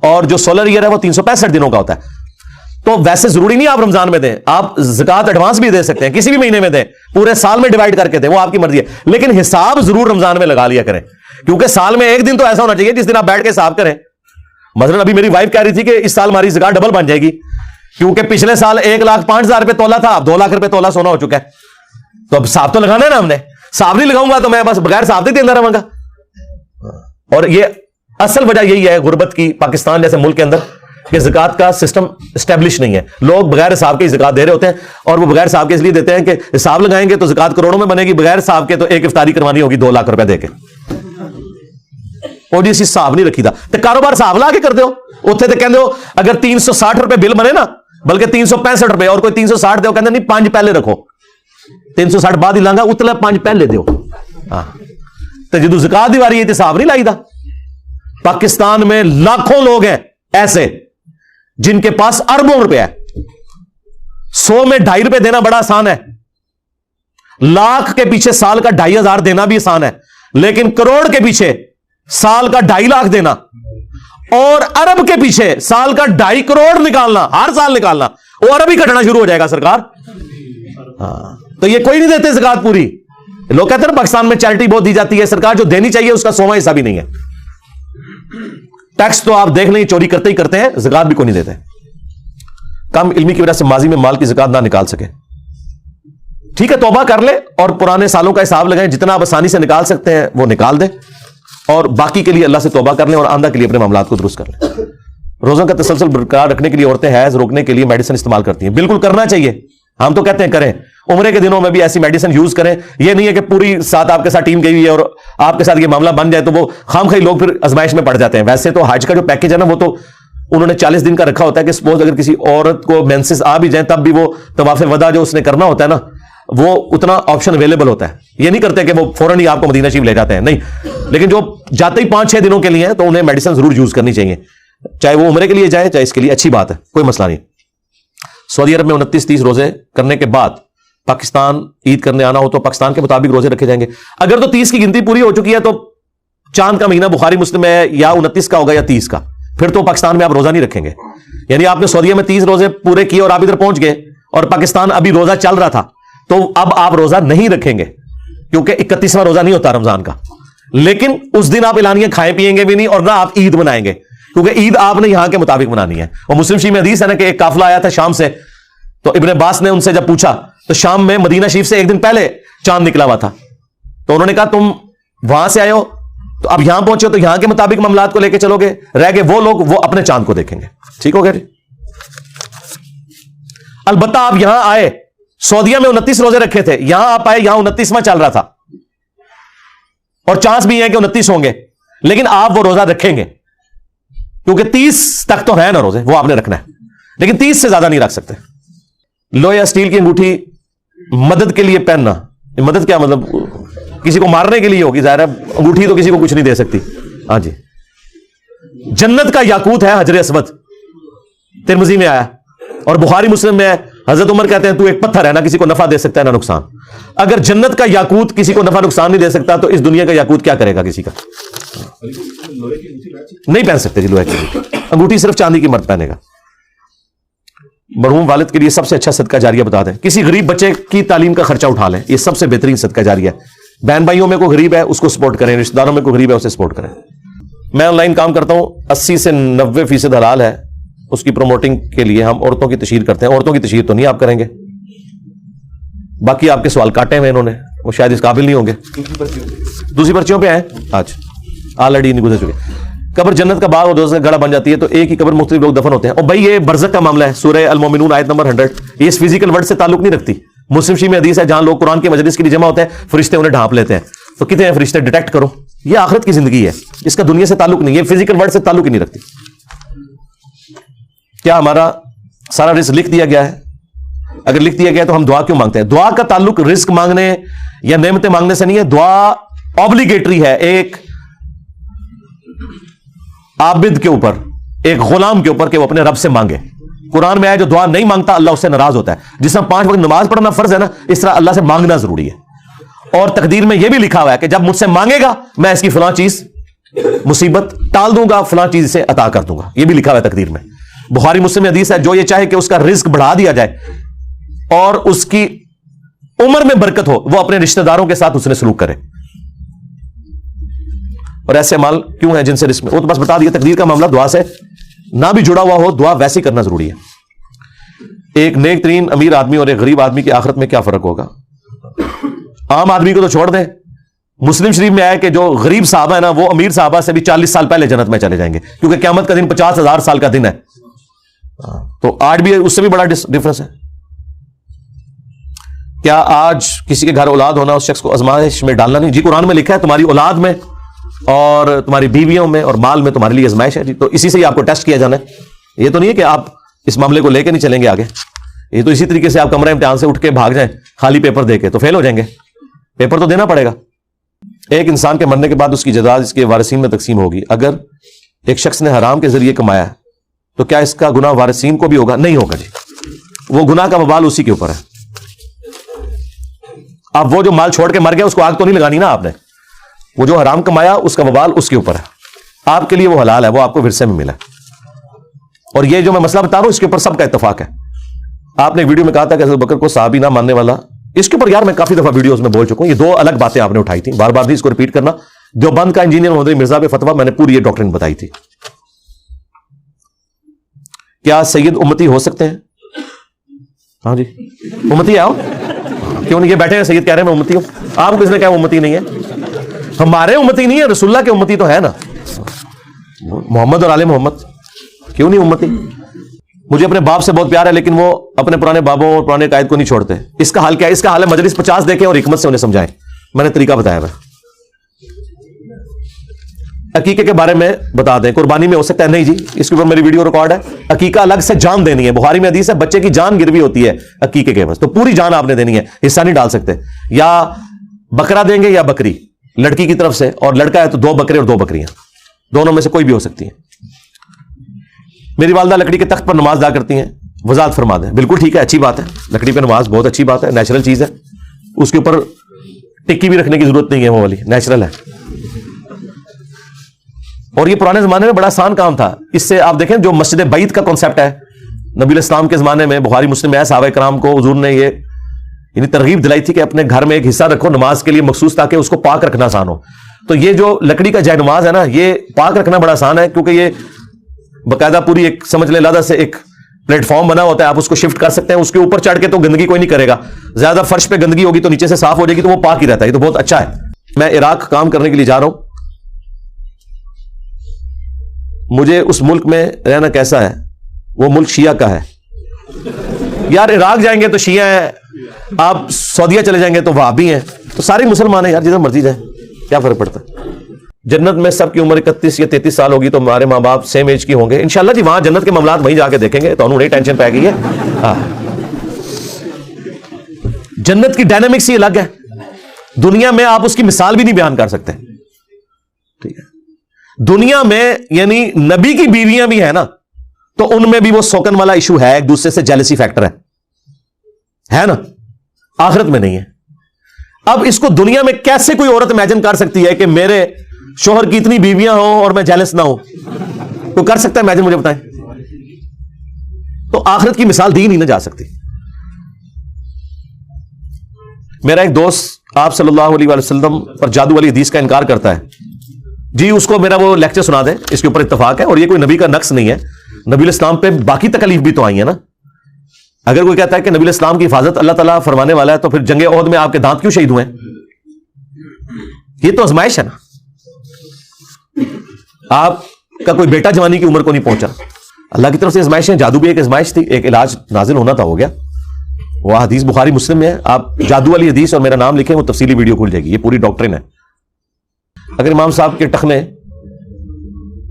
اور جو سولر ایئر ہے وہ 365 دنوں کا ہوتا ہے. تو ویسے ضروری نہیں آپ رمضان میں دیں, آپ زکات ایڈوانس بھی دے سکتے ہیں, کسی بھی مہینے میں دیں, پورے سال میں ڈیوائڈ کر کے دیں, وہ آپ کی مرضی ہے. لیکن حساب ضرور رمضان میں لگا لیا کریں, کیونکہ سال میں ایک دن تو ایسا ہونا چاہیے جس دن آپ بیٹھ کے حساب کریں. مثلا ابھی میری وائف کہہ رہی تھی کہ اس سال ہماری زکات ڈبل بن جائے گی, کیونکہ پچھلے سال 1,05,000 روپے تولا تھا, اب 2 لاکھ روپے تولا سونا ہو چکا ہے. تو اب حساب تو لگانا ہے نا ہم نے, حساب نہیں لگاؤں گا تو میں بس بغیر حساب ہی دیتا رہوں گا. اور یہ اصل وجہ یہی ہے غربت کی پاکستان جیسے ملک کے اندر, کہ زکات کا سسٹم اسٹیبلش نہیں ہے. لوگ بغیر حساب کے زکات دے رہے ہوتے ہیں, اور وہ بغیر حساب کے اس لیے دیتے ہیں کہ حساب لگائیں گے تو زکات کروڑوں میں بنے گی, بغیر حساب کے تو ایک افطاری کروانی ہوگی 2 لاکھ روپے دے کے. اور جیسی حساب نہیں رکھی تھا تو کاروبار حساب لا کے کر دو. اتنے تو کہتے ہو اگر 360 روپے بل بنے نا, بلکہ 365 روپے, اور کوئی 360 دو, کہتے نہیں 5 پہلے رکھو, 360 بعد ہی لانگا, اتنا 5 پہلے دو. ہاں, تو جدو زکات دی واری ہے تو حساب نہیں لائی دا. پاکستان میں لاکھوں لوگ ہیں ایسے جن کے پاس اربوں روپے ہے. 100 میں 2.5 روپے دینا بڑا آسان ہے, لاکھ کے پیچھے سال کا 2,500 دینا بھی آسان ہے, لیکن کروڑ کے پیچھے سال کا 2.5 لاکھ دینا, اور ارب کے پیچھے سال کا 2.5 کروڑ نکالنا, ہر سال نکالنا, وہ ارب ہی کٹنا شروع ہو جائے گا سرکار. ہاں, تو یہ کوئی نہیں دیتے زکات پوری. لوگ کہتے ہیں پاکستان میں چیریٹی بہت دی جاتی ہے, سرکار جو دینی چاہیے اس کا 100واں حصہ بھی نہیں ہے. ٹیکس تو آپ دیکھ لیں چوری کرتے ہی کرتے ہیں, زکات بھی کوئی نہیں دیتے. کم علمی کی وجہ سے ماضی میں مال کی زکات نہ نکال سکے, ٹھیک ہے, توبہ کر لے اور پرانے سالوں کا حساب لگائیں, جتنا آپ آسانی سے نکال سکتے ہیں وہ نکال دیں, اور باقی کے لیے اللہ سے توبہ کر لیں, اور آندہ کے لیے اپنے معاملات کو درست کر لیں. روزوں کا تسلسل برقرار رکھنے کے لیے عورتیں حیض روکنے کے لیے میڈیسن استعمال کرتی ہیں, بالکل کرنا چاہیے, ہم تو کہتے ہیں کریں. عمرے کے دنوں میں بھی ایسی میڈیسن یوز کریں. یہ نہیں ہے کہ پوری ساتھ آپ کے ساتھ ٹیم گئی ہوئی ہے اور آپ کے ساتھ یہ معاملہ بن جائے تو وہ خام خواہ لوگ پھر ازمائش میں پڑ جاتے ہیں. ویسے تو حج کا جو پیکج ہے نا, وہ تو انہوں نے 40 دن کا رکھا ہوتا ہے کہ سپوز اگر کسی عورت کو مینسز آ بھی جائیں تب بھی وہ طواف وداع جو اس نے کرنا ہوتا ہے نا, وہ اتنا آپشن اویلیبل ہوتا ہے. یہ نہیں کرتے کہ وہ فوراً ہی آپ کو مدینہ شریف لے جاتے ہیں, نہیں, لیکن جو جاتے ہی 5-6 دنوں کے لیے ہیں تو انہیں میڈیسن ضرور یوز کرنی چاہیے, چاہے وہ عمرے کے لیے جائے چاہے اس کے لیے. اچھی بات ہے, کوئی مسئلہ نہیں. سعودی عرب میں 29-30 روزے کرنے کے بعد پاکستان عید کرنے آنا ہو تو پاکستان کے مطابق روزے رکھے جائیں گے. اگر تو 30 کی گنتی پوری ہو چکی ہے تو چاند کا مہینہ بخاری مسلم میں یا 29 کا ہوگا یا 30 کا, پھر تو پاکستان میں آپ روزہ نہیں رکھیں گے. یعنی آپ نے سعودیہ میں 30 روزے پورے کیے اور آپ ادھر پہنچ گئے اور پاکستان ابھی روزہ چل رہا تھا, تو اب آپ روزہ نہیں رکھیں گے, کیونکہ 31واں روزہ نہیں ہوتا رمضان کا. لیکن اس دن آپ اعلانیہ کھائیں پیئیں گے بھی نہیں, اور نہ آپ عید منائیں گے, کیونکہ عید آپ نے یہاں کے مطابق منانی ہے. اور مسلم شریف میں حدیث ہے نا کہ ایک قافلہ آیا تھا شام سے, تو ابن عباس نے ان سے جب پوچھا تو شام میں مدینہ شریف سے ایک دن پہلے چاند نکلا ہوا تھا, تو انہوں نے کہا تم وہاں سے آئے ہو تو اب یہاں پہنچے ہو تو یہاں کے مطابق معاملات کو لے کے چلو گے, رہ گئے وہ لوگ وہ اپنے چاند کو دیکھیں گے. ٹھیک ہو گیا جی. البتہ آپ یہاں آئے, سعودیہ میں 29 روزے رکھے تھے, یہاں آپ آئے یہاں 29واں چل رہا تھا, اور چانس بھی ہے کہ 29 ہوں گے, لیکن آپ وہ روزہ رکھیں گے کیونکہ 30 تک تو ہے نا روزے, وہ آپ نے رکھنا ہے, لیکن 30 سے زیادہ نہیں رکھ سکتے. لوہے یا اسٹیل کی انگوٹھی مدد کے لیے پہننا, مدد کیا مطلب, کسی کو مارنے کے لیے ہوگی, ظاہر ہے انگوٹھی تو کسی کو کچھ نہیں دے سکتی. ہاں جی. جنت کا یاقوت ہے حجر اسود, ترمذی میں آیا, اور بخاری مسلم میں ہے. حضرت عمر کہتے ہیں تو ایک پتھر ہے, نہ کسی کو نفع دے سکتا ہے نہ نقصان. اگر جنت کا یاقوت کسی کو نفع نقصان نہیں دے سکتا تو اس دنیا کا یاقوت کیا کرے گا کسی کا. نہیں پہن سکتے جی لوہے کی انگوٹھی, صرف چاندی کی مرد پہنے گا. مرحوم والد کے لیے سب سے اچھا صدقہ جاریہ بتا دیں. کسی غریب بچے کی تعلیم کا خرچہ اٹھا لیں, یہ سب سے بہترین صدقہ جاریہ ہے. بہن بھائیوں میں کوئی غریب ہے اس کو سپورٹ کریں, رشتہ داروں میں کوئی غریب ہے اسے سپورٹ کریں. میں آن لائن کام کرتا ہوں, 80 سے 90% حلال ہے, اس کی پروموٹنگ کے لیے ہم عورتوں کی تشہیر کرتے ہیں. عورتوں کی تشہیر تو نہیں آپ کریں گے, باقی آپ کے سوال کاٹے ہوئے انہوں نے, وہ شاید اس قابل نہیں ہوں گے. دوسری پرچیوں پہ آئیں, آج آلریڈی نہیں گزر چکے. قبر جنت کا باغ اور دوزخ کا گڑھا بن جاتی ہے تو ایک ہی قبر مختلف لوگ دفن ہوتے ہیں. اور بھائی یہ برزخ کا معاملہ ہے, سورہ المومنون آیت نمبر 100, یہ اس فزیکل ورلڈ سے تعلق نہیں رکھتی. مسلم شریف میں حدیث ہے جہاں لوگ قرآن کے مجلس کے لیے جمع ہوتے ہیں فرشتے انہیں ڈھانپ لیتے ہیں. تو کتنے ہیں فرشتے, ڈیٹیکٹ کرو. یہ آخرت کی زندگی ہے, اس کا دنیا سے تعلق نہیں, یہ فزیکل ورلڈ سے تعلق ہی نہیں رکھتی. کیا ہمارا سارا رزق لکھ دیا گیا ہے؟ اگر لکھ دیا گیا تو ہم دعا کیوں مانگتے ہیں؟ دعا کا تعلق رزق مانگنے یا نعمتیں مانگنے سے نہیں ہے. دعا اوبلیگیٹری ہے ایک عابد کے اوپر, ایک غلام کے اوپر کہ وہ اپنے رب سے مانگے. قرآن میں ہے جو دعا نہیں مانگتا اللہ اس سے ناراض ہوتا ہے. جس طرح 5 وقت نماز پڑھنا فرض ہے نا, اس طرح اللہ سے مانگنا ضروری ہے. اور تقدیر میں یہ بھی لکھا ہوا ہے کہ جب مجھ سے مانگے گا میں اس کی فلاں چیز مصیبت ٹال دوں گا, فلاں چیز اسے عطا کر دوں گا. یہ بھی لکھا ہوا ہے تقدیر میں. بخاری مسلم حدیث ہے جو یہ چاہے کہ اس کا رزق بڑھا دیا جائے اور اس کی عمر میں برکت ہو, وہ اپنے رشتہ داروں کے ساتھ اس نے سلوک کرے. اور ایسے مال کیوں ہیں جن سے رزق میں, وہ تو بس بتا دیا. تقدیر کا معاملہ دعا سے نہ بھی جڑا ہوا ہو, دعا ویسے ہی کرنا ضروری ہے. ایک نیک ترین امیر آدمی اور ایک غریب آدمی کی آخرت میں کیا فرق ہوگا؟ عام آدمی کو تو چھوڑ دیں. مسلم شریف میں آیا کہ جو غریب صحابہ ہے نا وہ امیر صحابہ سے بھی 40 سال پہلے جنت میں چلے جائیں گے, کیونکہ قیامت کا دن 50,000 سال کا دن ہے. تو آج بھی اس سے بھی بڑا ڈفرنس ہے. کیا آج کسی کے گھر اولاد ہونا اس شخص کو آزمائش میں ڈالنا نہیں؟ جی قرآن میں لکھا ہے تمہاری اولاد میں اور تمہاری بیویوں میں اور مال میں تمہارے لیے آزمائش ہے. جی تو اسی سے ہی آپ کو ٹیسٹ کیا جانا ہے. یہ تو نہیں ہے کہ آپ اس معاملے کو لے کے نہیں چلیں گے آگے. یہ تو اسی طریقے سے آپ کمرہ امتحان سے اٹھ کے بھاگ جائیں خالی پیپر دے کے تو فیل ہو جائیں گے. پیپر تو دینا پڑے گا. ایک انسان کے مرنے کے بعد اس کی جائیداد اس کے وارثین میں تقسیم ہوگی. اگر ایک شخص نے حرام کے ذریعے کمایا تو کیا اس کا گناہ وارثین کو بھی ہوگا؟ نہیں ہوگا جی. وہ گناہ کا وبال اسی کے اوپر ہے. اب وہ جو مال چھوڑ کے مر گیا اس کو آگ تو نہیں لگانی نا آپ نے. وہ جو حرام کمایا اس کا وبال اس کے اوپر ہے. آپ کے لیے وہ حلال ہے, وہ آپ کو ورثے میں ملا. اور یہ جو میں مسئلہ بتا رہا ہوں اس کے اوپر سب کا اتفاق ہے. آپ نے ویڈیو میں کہا تھا کہ حضرت بکر کو صحابی نہ ماننے والا, اس کے اوپر یار میں کافی دفعہ ویڈیوز میں بول چکا ہوں. یہ 2 الگ باتیں آپ نے اٹھائی تھی, بار بار بھی اس کو ریپیٹ کرنا. دیوبند کا انجینئر محمد مرزا پہ فتویٰ میں نے پوری یہ ڈاکٹرن بتائی تھی. کیا سید امتی ہو سکتے ہیں؟ ہاں جی امتی آؤ, کیوں نہیں؟ یہ بیٹھے ہیں سید کہہ رہے ہیں میں امتی ہوں. آپ کو کس نے کہا امتی نہیں ہے؟ ہمارے امتی نہیں ہے, رسول اللہ کے امتی تو ہے نا, محمد اور آل محمد. کیوں نہیں امتی؟ مجھے اپنے باپ سے بہت پیار ہے لیکن وہ اپنے پرانے بابوں اور پرانے قائد کو نہیں چھوڑتے. اس کا حال کیا ہے؟ اس کا حال ہے مجلس 50 دیکھیں اور حکمت سے انہیں سمجھائیں. میں نے طریقہ بتایا ہے. عقیقے کے بارے میں بتا دیں, قربانی میں ہو سکتا ہے؟ نہیں جی, اس کے اوپر میری ویڈیو ریکارڈ ہے. عقیقہ الگ سے جان دینی ہے. بخاری میں حدیث ہے بچے کی جان گروی ہوتی ہے عقیقے کے, بس تو پوری جان آپ نے دینی ہے, حصہ نہیں ڈال سکتے. یا بکرا دیں گے یا بکری لڑکی کی طرف سے, اور لڑکا ہے تو 2 بکرے اور 2 بکریاں, دونوں میں سے کوئی بھی ہو سکتی ہیں. میری والدہ لکڑی کے تخت پر نماز ادا کرتی ہیں, وضاحت فرما دیں. بالکل ٹھیک ہے, اچھی بات ہے. لکڑی پہ نماز بہت اچھی بات ہے, نیچرل چیز ہے. اس کے اوپر ٹکی بھی رکھنے کی ضرورت نہیں ہے, وہ والی نیچرل ہے. اور یہ پرانے زمانے میں بڑا آسان کام تھا. اس سے آپ دیکھیں جو مسجد بیت کا کانسیپٹ ہے نبی علیہ السلام کے زمانے میں, بخاری مسلم میں ہے, صحابہ کرام کو حضور نے یہ یعنی ترغیب دلائی تھی کہ اپنے گھر میں ایک حصہ رکھو نماز کے لیے مخصوص, تاکہ اس کو پاک رکھنا آسان ہو. تو یہ جو لکڑی کا جائے نماز ہے نا, یہ پاک رکھنا بڑا آسان ہے, کیونکہ یہ باقاعدہ پوری ایک سمجھ لیں لادہ سے ایک پلیٹ فارم بنا ہوتا ہے. آپ اس کو شفٹ کر سکتے ہیں. اس کے اوپر چڑھ کے تو گندگی کوئی نہیں کرے گا. زیادہ فرش پہ گندگی ہوگی تو نیچے سے صاف ہو جائے گی, تو وہ پاک ہی رہتا ہے. یہ تو بہت اچھا ہے. میں عراق کام کرنے کے لیے جا رہا ہوں. مجھے اس ملک میں رہنا کیسا ہے؟ وہ ملک شیعہ کا ہے. یار عراق جائیں گے تو شیعہ ہیں, آپ سعودیہ چلے جائیں گے تو وہابی ہیں, تو سارے مسلمان ہیں یار, جدھر مرضی جائیں, کیا فرق پڑتا ہے؟ جنت میں سب کی عمر 31 یا 33 سال ہوگی تو ہمارے ماں باپ سیم ایج کی ہوں گے انشاءاللہ. جی وہاں جنت کے معاملات وہیں جا کے دیکھیں گے, تو انہوں نے ٹینشن پہ گئی ہے. جنت کی ڈائنامکس ہی الگ ہے. دنیا میں آپ اس کی مثال بھی نہیں بیان کر سکتے. ٹھیک ہے, دنیا میں یعنی نبی کی بیویاں بھی ہیں نا, تو ان میں بھی وہ سوکن والا ایشو ہے, ایک دوسرے سے جیلسی فیکٹر ہے نا. آخرت میں نہیں ہے. اب اس کو دنیا میں کیسے کوئی عورت امیجن کر سکتی ہے کہ میرے شوہر کی اتنی بیویاں ہوں اور میں جیلس نہ ہوں؟ تو کر سکتا ہے امیجن؟ مجھے بتائیں. تو آخرت کی مثال دی نہیں نہ جا سکتی. میرا ایک دوست آپ صلی اللہ علیہ وسلم پر جادو والی حدیث کا انکار کرتا ہے. جی اس کو میرا وہ لیکچر سنا دیں, اس کے اوپر اتفاق ہے. اور یہ کوئی نبی کا نقص نہیں ہے. نبی علیہ السلام پہ باقی تکلیف بھی تو آئی ہے نا. اگر کوئی کہتا ہے کہ نبی علیہ السلام کی حفاظت اللہ تعالیٰ فرمانے والا ہے, تو پھر جنگ احد میں آپ کے دانت کیوں شہید ہوئے؟ یہ تو آزمائش ہے نا. آپ کا کوئی بیٹا جوانی کی عمر کو نہیں پہنچا, اللہ کی طرف سے آزمائش ہے. جادو بھی ایک آزمائش تھی, ایک علاج نازل ہونا تھا, ہو گیا. وہ حدیث بخاری مسلم میں ہے. آپ جادو والی حدیث اور میرا نام لکھیں, وہ تفصیلی ویڈیو کھل جائے گی. یہ پوری ڈاکٹرن ہے. اگر امام صاحب کے ٹخنے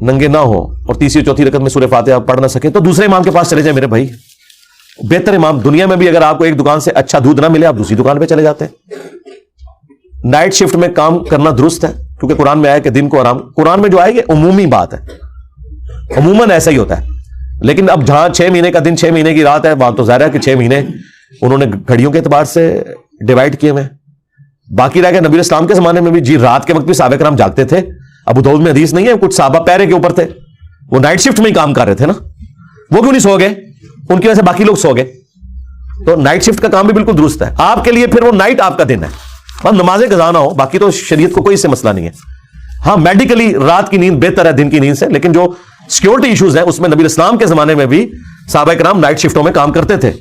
ننگے نہ ہو اور تیسری چوتھی رکعت میں سورہ فاتحہ پڑھ نہ سکے تو دوسرے امام کے پاس چلے جائیں میرے بھائی. بہتر امام دنیا میں بھی اگر آپ کو ایک دکان سے اچھا دودھ نہ ملے آپ دوسری دکان پہ چلے جاتے ہیں. نائٹ شفٹ میں کام کرنا درست ہے کیونکہ قرآن میں آیا کہ دن کو آرام. قرآن میں جو آئے یہ عمومی بات ہے, عموماً ایسا ہی ہوتا ہے. لیکن اب جہاں 6 مہینے کا دن 6 مہینے کی رات ہے وہاں تو ظاہر ہے کہ 6 مہینے انہوں نے گھڑیوں کے اعتبار سے ڈیوائڈ کیے ہوئے. باقی رہ گئے نبی اسلام کے زمانے میں بھی جی رات کے وقت بھی صحابہ کرام جاگتے تھے. ابو داؤد میں حدیث نہیں ہے کچھ صحابہ پیرے کے اوپر تھے, وہ نائٹ شفٹ میں ہی کام کر رہے تھے نا, وہ کیوں نہیں سو گئے؟ ان کی وجہ سے باقی لوگ سو گئے. تو نائٹ شفٹ کا کام بھی بالکل درست ہے آپ کے لیے. پھر وہ نائٹ آپ کا دن ہے, بس نمازیں قضا نہ ہو, باقی تو شریعت کو کوئی اس سے مسئلہ نہیں ہے. ہاں میڈیکلی رات کی نیند بہتر ہے دن کی نیند سے, لیکن جو سیکورٹی ایشوز ہیں اس میں نبی اسلام کے زمانے میں بھی صحابہ کرام نائٹ شفٹوں میں کام کرتے تھے,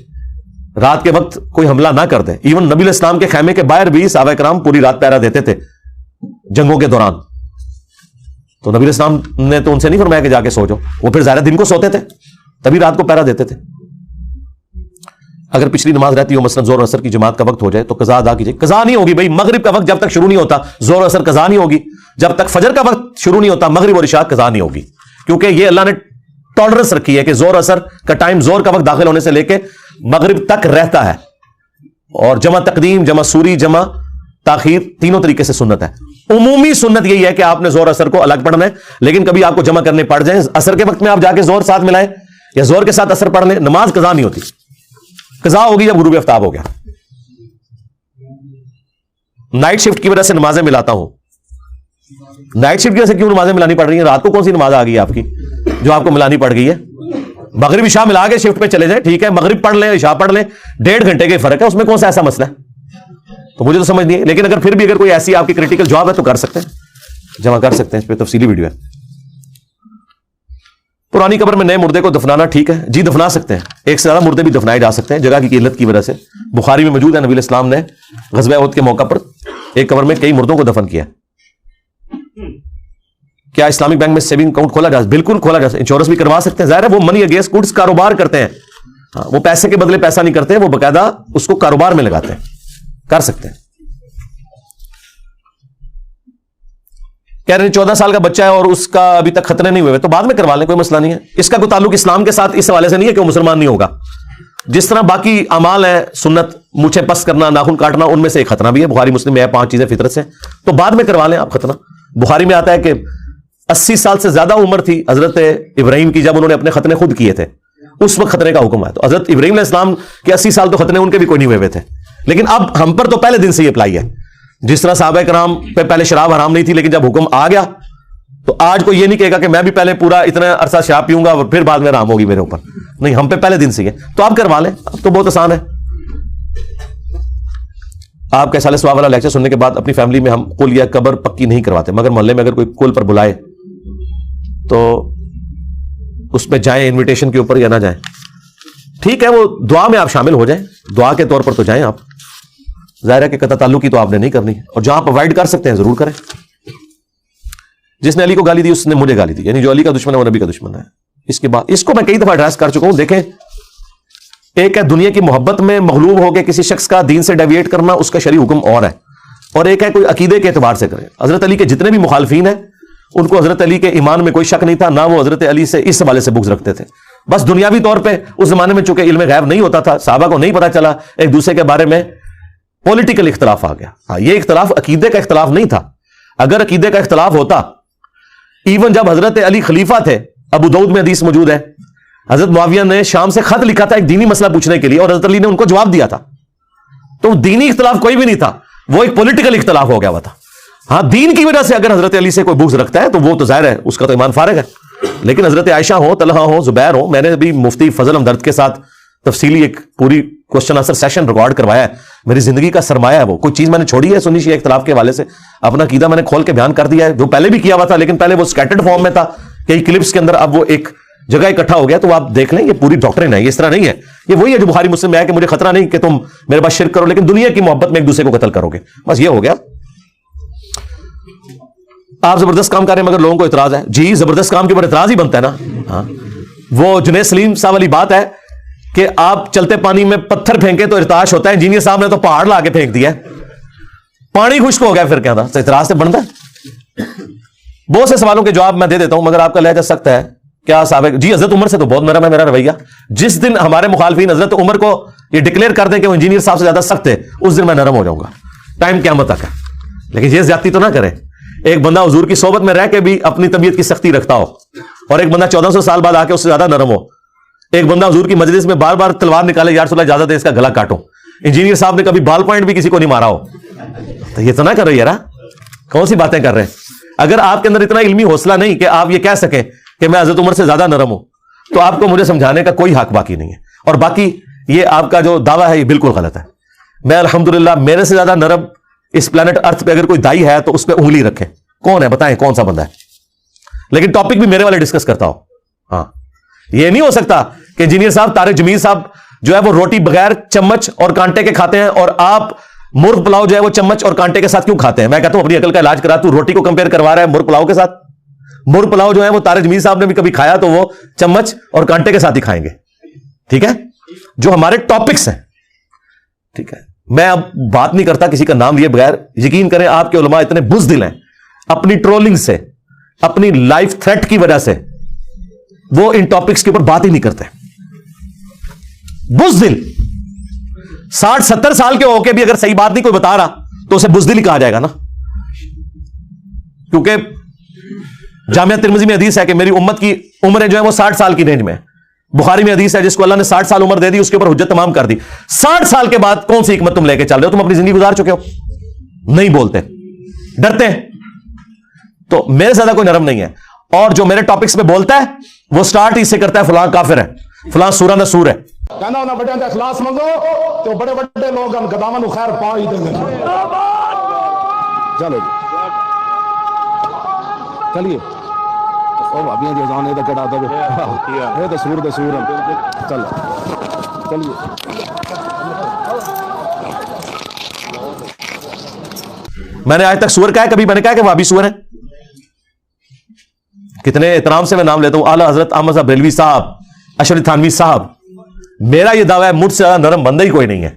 رات کے وقت کوئی حملہ نہ کر دے. ایون نبی اسلام کے خیمے کے باہر بھی صحابہ کرام پوری رات پہرا دیتے تھے جنگوں کے دوران. تو نبی اسلام نے تو ان سے نہیں فرمایا کہ جا کے سو جاؤ, وہ پھر ظاہر دن کو سوتے تھے تبھی رات کو پہرا دیتے تھے. اگر پچھلی نماز رہتی ہو مثلا زور اور اثر کی جماعت کا وقت ہو جائے تو قضا ادا کیجیے. قضا نہیں ہوگی بھائی, مغرب کا وقت جب تک شروع نہیں ہوتا زور اور اثر قضا نہیں ہوگی, جب تک فجر کا وقت شروع نہیں ہوتا مغرب اور عشاء قضا نہیں ہوگی, کیونکہ یہ اللہ نے ٹالرنس رکھی ہے کہ زور اثر کا ٹائم زور کا وقت داخل ہونے سے لے کے مغرب تک رہتا ہے. اور جمع تقدیم, جمع سوری, جمع تاخیر تینوں طریقے سے سنت ہے. عمومی سنت یہی ہے کہ آپ نے زور اثر کو الگ پڑھنا ہے, لیکن کبھی آپ کو جمع کرنے پڑ جائیں اثر کے وقت میں آپ جا کے زور ساتھ ملائیں یا زور کے ساتھ اثر پڑھ لیں, نماز قضا نہیں ہوتی. قضا ہوگی جب غروب آفتاب ہو گیا. نائٹ شفٹ کی وجہ سے نمازیں ملاتا ہوں. نائٹ شفٹ کی وجہ سے کیوں نمازیں ملانی پڑ رہی ہیں؟ رات کو کون سی نماز آ گئی ہے آپ کی جو آپ کو ملانی پڑ گئی ہے؟ مغرب عشاء ملا کے شفٹ پہ چلے جائیں, ٹھیک ہے, مغرب پڑھ لیں عشاء پڑھ لیں, 1.5 گھنٹے کے فرق ہے, اس میں کون سا ایسا مسئلہ ہے؟ تو مجھے تو سمجھ نہیں ہے. لیکن اگر پھر بھی اگر کوئی ایسی آپ کی کریٹیکل جاب ہے تو کر سکتے ہیں, جمع کر سکتے ہیں, اس پہ تفصیلی ویڈیو ہے. پرانی قبر میں نئے مردے کو دفنانا ٹھیک ہے جی, دفنا سکتے ہیں. ایک سے زیادہ مردے بھی دفنائے جا سکتے ہیں جگہ کی قلت کی وجہ سے. بخاری میں موجود ہے نبی الاسلام نے غزوہ احد کے موقع پر ایک قبر میں کئی مردوں کو دفن کیا. کیا اسلامک بینک میں سیونگ اکاؤنٹ کھولا جا سکتا؟ بالکل کھولا جا سکتا ہے, انشورنس بھی کروا سکتے ہیں. ظاہر ہے وہ منی اگینسٹ گڈس کاروبار کرتے ہیں, وہ پیسے کے بدلے پیسہ نہیں کرتے, وہ باقاعدہ اس کو کاروبار میں لگاتے ہیں, کر سکتے ہیں. کہہ رہے ہیں 14 سال کا بچہ ہے اور اس کا ابھی تک ختنے نہیں ہوئے تو بعد میں کروا لیں, کوئی مسئلہ نہیں ہے. اس کا کوئی تعلق اسلام کے ساتھ اس حوالے سے نہیں ہے کہ وہ مسلمان نہیں ہوگا. جس طرح باقی اعمال ہیں سنت, مونچھیں پس کرنا, ناخن کاٹنا, ان میں سے ایک ختنہ بھی ہے. بخاری مسلم میں ہے 5 چیزیں فطرت سے, تو بعد میں کروا لیں آپ ختنہ. بخاری میں آتا ہے کہ 80 سال سے زیادہ عمر تھی حضرت ابراہیم کی جب انہوں نے اپنے ختنے خود کیے تھے, اس وقت ختنے کا حکم ہے. تو حضرت ابراہیم علیہ السلام کے 80 سال تو ختنے ان کے بھی کوئی نہیں ہوئے تھے, لیکن اب ہم پر تو پہلے دن سے یہ اپلائی ہے. جس طرح صحابہ کرام پہ پہلے شراب حرام نہیں تھی, لیکن جب حکم آ گیا تو آج کوئی یہ نہیں کہے گا کہ میں بھی پہلے پورا اتنا عرصہ شراب پیوں گا اور پھر بعد میں حرام ہوگی میرے اوپر. نہیں, ہم پہ پہلے دن سے ہے, تو آپ کروا لیں. اب تو بہت آسان ہے. آپ کا سال ثواب والا لیکچر سننے کے بعد اپنی فیملی میں ہم قل یا قبر پکی نہیں کرواتے, مگر محلے میں اگر کوئی قل پر بلائے تو اس پہ جائیں انویٹیشن کے اوپر یا نہ جائیں, ٹھیک ہے. وہ دعا میں آپ شامل ہو جائیں, دعا کے طور پر تو جائیں آپ. ظاہر ہے کہ قطع تعلق کی تو آپ نے نہیں کرنی, اور جہاں آپ اوائڈ کر سکتے ہیں ضرور کریں. جس نے علی کو گالی دی اس نے مجھے گالی دی, یعنی جو علی کا دشمن ہے وہ نبی کا دشمن ہے. اس کے بعد اس کو میں کئی دفعہ ایڈریس کر چکا ہوں. دیکھیں, ایک ہے دنیا کی محبت میں مغلوب ہو کے کسی شخص کا دین سے ڈیویٹ کرنا, اس کا شرعی حکم اور ہے, اور ایک ہے کوئی عقیدے کے اعتبار سے کرے. حضرت علی کے جتنے بھی مخالفین ہیں ان کو حضرت علی کے ایمان میں کوئی شک نہیں تھا, نہ وہ حضرت علی سے اس حوالے سے بغض رکھتے تھے. بس دنیاوی طور پہ اس زمانے میں چونکہ علم غیب نہیں ہوتا تھا, صحابہ کو نہیں پتا چلا, ایک دوسرے کے بارے میں پولیٹیکل اختلاف آ گیا. ہاں, یہ اختلاف عقیدے کا اختلاف نہیں تھا. اگر عقیدے کا اختلاف ہوتا, ایون جب حضرت علی خلیفہ تھے, ابو داؤد میں حدیث موجود ہے, حضرت معاویہ نے شام سے خط لکھا تھا ایک دینی مسئلہ پوچھنے کے لیے, اور حضرت علی نے ان کو جواب دیا تھا. تو دینی اختلاف کوئی بھی نہیں تھا, وہ ایک پولیٹیکل اختلاف ہو گیا ہوا تھا. ہاں, دین کی وجہ سے اگر حضرت علی سے کوئی بغض رکھتا ہے تو وہ تو ظاہر ہے اس کا تو ایمان فارغ ہے. لیکن حضرت عائشہ ہو, طلحہ ہو, زبیر ہو, میں نے بھی مفتی فضل ہمدرد کے ساتھ تفصیلی ایک پوری کوشچن آنسر سیشن ریکارڈ کروایا ہے. میری زندگی کا سرمایہ ہے وہ. کوئی چیز میں نے چھوڑی ہے سنی شیعہ اختلاف کے حوالے سے, اپنا عقیدہ میں نے کھول کے بیان کر دیا ہے, جو پہلے بھی کیا ہوا تھا, لیکن پہلے وہ اسکیٹرڈ فارم میں تھا کئی کلپس کے اندر, اب وہ ایک جگہ اکٹھا ہو گیا. تو آپ دیکھ لیں, یہ پوری ڈاکٹرن ہے, یہ اس طرح نہیں ہے. یہ وہی ہے جو بخاری مسلم میں ہے کہ مجھے خطرہ نہیں کہ تم میرے پاس شرک کرو, لیکن دنیا کی محبت میں ایک دوسرے کو قتل کرو گے. بس یہ ہو گیا. آپ زبردست کام کر رہے ہیں مگر لوگوں کو اعتراض ہے. جی, زبردست کام کے اوپر اعتراض ہی بنتا ہے نا. ہاں, وہ جنید سلیم صاحب والی بات ہے کہ آپ چلتے پانی میں پتھر پھینکے تو ارتعاش ہوتا ہے. انجینئر صاحب نے تو پہاڑ لا کے پھینک دیا ہے, پانی خشک ہو گیا, پھر کیا تھا؟ اعتراض سے بنتا ہے. بہت سے سوالوں کے جواب میں دے دیتا ہوں, مگر آپ کا لہجہ سخت ہے. کیا صاحب؟ جی, حضرت عمر سے تو بہت نرم ہے میرا رویہ. جس دن ہمارے مخالفین حضرت عمر کو یہ ڈکلیئر کر دیں کہ وہ انجینئر صاحب سے زیادہ سخت ہے, اس دن میں نرم ہو جاؤں گا, ٹائم قیامت تک ہے. لیکن یہ زیادتی تو نہ کرے. ایک بندہ حضور کی صحبت میں رہ کے بھی اپنی طبیعت کی سختی رکھتا ہو, اور ایک بندہ 1400 سال بعد آ کے اس سے زیادہ نرم ہو. ایک بندہ حضور کی مجلس میں بار بار تلوار نکالے, یا رسول اللہ اجازت ہے اس کا گلا کاٹو. انجینئر صاحب نے کبھی بال پوائنٹ بھی کسی کو نہیں مارا ہو. تو یہ تو نہ کر رہے یار, کون سی باتیں کر رہے ہیں. اگر آپ کے اندر اتنا علمی حوصلہ نہیں کہ آپ یہ کہہ سکیں کہ میں حضرت عمر سے زیادہ نرم ہوں, تو آپ کو مجھے سمجھانے کا کوئی حق باقی نہیں ہے. اور باقی یہ آپ کا جو دعویٰ ہے یہ بالکل غلط ہے. میں الحمدللہ میرے سے زیادہ نرم اس پلانٹ ارتھ پہ اگر کوئی دائی ہے تو اس پہ انگلی رکھے. کون ہے بتائیں, کون سا بندہ ہے؟ لیکن ٹاپک بھی میرے والے ڈسکس کرتا ہو. ہاں, یہ نہیں ہو سکتا کہ انجینئر صاحب طارق جمیل صاحب جو ہے وہ روٹی بغیر چمچ اور کانٹے کے کھاتے ہیں, اور آپ مرغ پلاؤ جو ہے وہ چمچ اور کانٹے کے ساتھ کیوں کھاتے ہیں. میں کہتا ہوں اپنی عقل کا علاج کرا, تو روٹی کو کمپیئر کروا رہا ہے مرغ پلاؤ کے ساتھ. مرغ پلاؤ جو ہے وہ طارق جمیل صاحب نے بھی کبھی کھایا تو وہ چمچ اور کانٹے کے ساتھ ہی کھائیں گے. ٹھیک ہے, جو ہمارے ٹاپکس ہیں. ٹھیک ہے, میں اب بات نہیں کرتا کسی کا نام لیے بغیر. یقین کریں آپ کے علماء اتنے بزدل ہیں, اپنی ٹرولنگ سے, اپنی لائف تھریٹ کی وجہ سے وہ ان ٹاپکس کے اوپر بات ہی نہیں کرتے. بزدل 60-70 سال کے ہو کے بھی اگر صحیح بات نہیں کوئی بتا رہا تو اسے بزدل ہی کہا جائے گا نا. کیونکہ جامعہ ترمذی میں حدیث ہے کہ میری امت کی عمریں جو ہے وہ 60 سال کی رینج میں. بخاری میں حدیث ہے جس کو اللہ نے 60 سال عمر دے دی اس کے اوپر حجت تمام کر دی. 60 سال کے بعد کون سی حکمت تم لے کے چل رہے ہو؟ تم اپنی زندگی گزار چکے ہو, نہیں بولتے, ڈرتے ہیں. تو میرے زیادہ کوئی نرم نہیں ہے, اور جو میرے ٹاپکس پہ بولتا ہے وہ سٹارٹ اس سے کرتا ہے فلاں کافر ہے, فلاں سورہ نسور ہے. کہنا انہاں بڑے تے اخلاص منگو تو بڑے بڑے لوگ ان گداواں نو خیر پا ہی دیں گے. چلو جی چلیے, او بھابیاں دی اذان اے تے کٹا دے اے تے سور دے سور چل چلیے. میں نے آج تک سور کہا ہے کبھی؟ میں نے کہا کہ وہابی سور ہیں. کتنے احترام سے میں نام لیتا ہوں, اعلیٰ حضرت احمد صاحب بریلوی صاحب, اشرف تھانوی صاحب. میرا یہ دعویٰ ہے مجھ سے زیادہ نرم بندہ ہی کوئی نہیں ہے.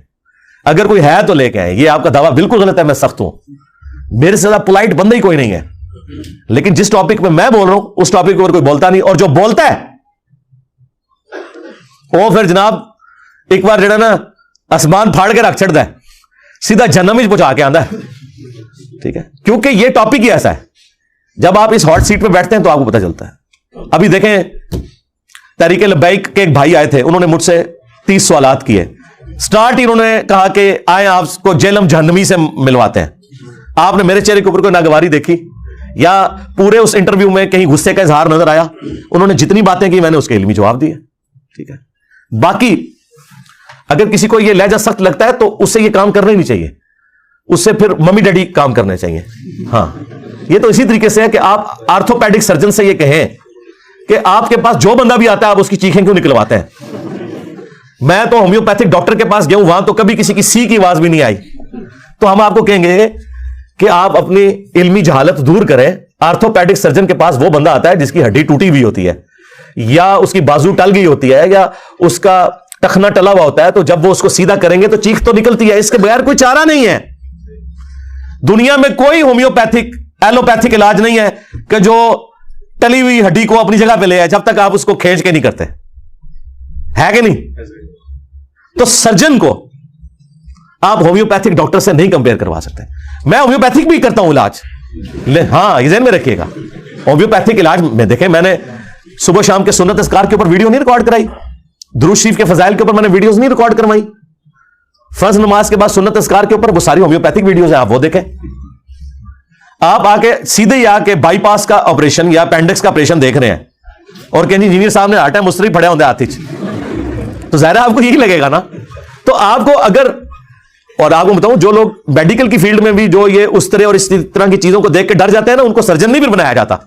اگر کوئی ہے تو لے کے آئے. یہ آپ کا دعویٰ بالکل غلط ہے, میں سخت ہوں. میرے سے زیادہ پولائٹ بندہ ہی کوئی نہیں ہے. لیکن جس ٹاپک پہ میں بول رہا ہوں اس ٹاپک پر کوئی بولتا نہیں, اور جو بولتا ہے وہ پھر جناب ایک بار جڑا نا آسمان پھاڑ کے رکھ چھڑتا ہے, سیدھا جہنم ہی پہنچا کے آندا ہے. ٹھیک ہے, کیونکہ یہ ٹاپک ہی ایسا ہے. جب آپ اس ہاٹ سیٹ پہ بیٹھتے ہیں تو آپ کو پتہ چلتا ہے. ابھی دیکھیں تحریک لبیک کے ایک بھائی آئے تھے, انہوں نے مجھ سے 30 سوالات کیے. سٹارٹ ہی انہوں نے کہا کہ آئیں آپ کو جہنم جہنمی سے ملواتے ہیں. آپ نے میرے چہرے کے اوپر کوئی ناگواری دیکھی یا پورے اس انٹرویو میں کہیں غصے کا اظہار نظر آیا؟ انہوں نے جتنی باتیں کی میں نے اس کے علمی جواب دیے. ٹھیک ہے, باقی اگر کسی کو یہ لہجہ سخت لگتا ہے تو اس سے یہ کام کرنا ہی نہیں چاہیے, اس سے پھر ممی ڈیڈی کام کرنے چاہیے. ہاں, یہ تو اسی طریقے سے ہے کہ آپ آرتھوپیڈک سرجن سے یہ کہیں کہ آپ کے پاس جو بندہ بھی آتا ہے آپ اس کی چیخیں کیوں نکلواتے ہیں. میں تو ہومیوپیتھک ڈاکٹر کے پاس گیا ہوں, وہاں تو کبھی کسی کی سی کی آواز بھی نہیں آئی. تو ہم آپ کو کہیں گے کہ آپ اپنی علمی جہالت دور کریں. آرتھوپیڈک سرجن کے پاس وہ بندہ آتا ہے جس کی ہڈی ٹوٹی ہوئی ہوتی ہے, یا اس کی بازو ٹل گئی ہوتی ہے, یا اس کا ٹخنا ٹلا ہوا ہوتا ہے. تو جب وہ اس کو سیدھا کریں گے تو چیخ تو نکلتی ہے, اس کے بغیر کوئی چارہ نہیں ہے. دنیا میں کوئی ہومیوپیتھک ایلوپیتھک علاج نہیں ہے کہ جو ٹلی ہوئی ہڈی کو اپنی جگہ پہ لے آئے جب تک آپ اس کو کھینچ کے نہیں کرتے. ہے کہ نہیں؟ تو سرجن کو آپ ہومیوپیتھک ڈاکٹر سے نہیں کمپیئر کروا سکتے. میں ہومیوپیتھک بھی کرتا ہوں علاج, ہاں یہ ذہن میں رکھیے گا. ہومیوپیتھک علاج میں دیکھیں, میں نے صبح شام کے سنت اذکار کے اوپر ویڈیو نہیں ریکارڈ کرائی, درود شریف کے فضائل کے اوپر میں نے ویڈیوز نہیں ریکارڈ کروائی, فرض نماز کے بعد سنت اذکار کے اوپر وہ ساری ہومیوپیتھک ویڈیوز ہیں, آپ وہ دیکھیں. آپ آ کے سیدھے ہی آ کے بائی پاس کا آپریشن یا اپینڈکس کا آپریشن دیکھ رہے ہیں اور کہ انجینئر صاحب نے ہارٹ مستری پڑے ہوتے ہاتھ, تو ظاہر ہے آپ کو یہی لگے گا نا. تو آپ کو اگر, اور آپ کو بتاؤں جو لوگ میڈیکل کی فیلڈ میں بھی جو یہ اس طرح اور اس طرح کی چیزوں کو دیکھ کے ڈر جاتے ہیں نا, ان کو سرجن نہیں بھی بنایا جاتا.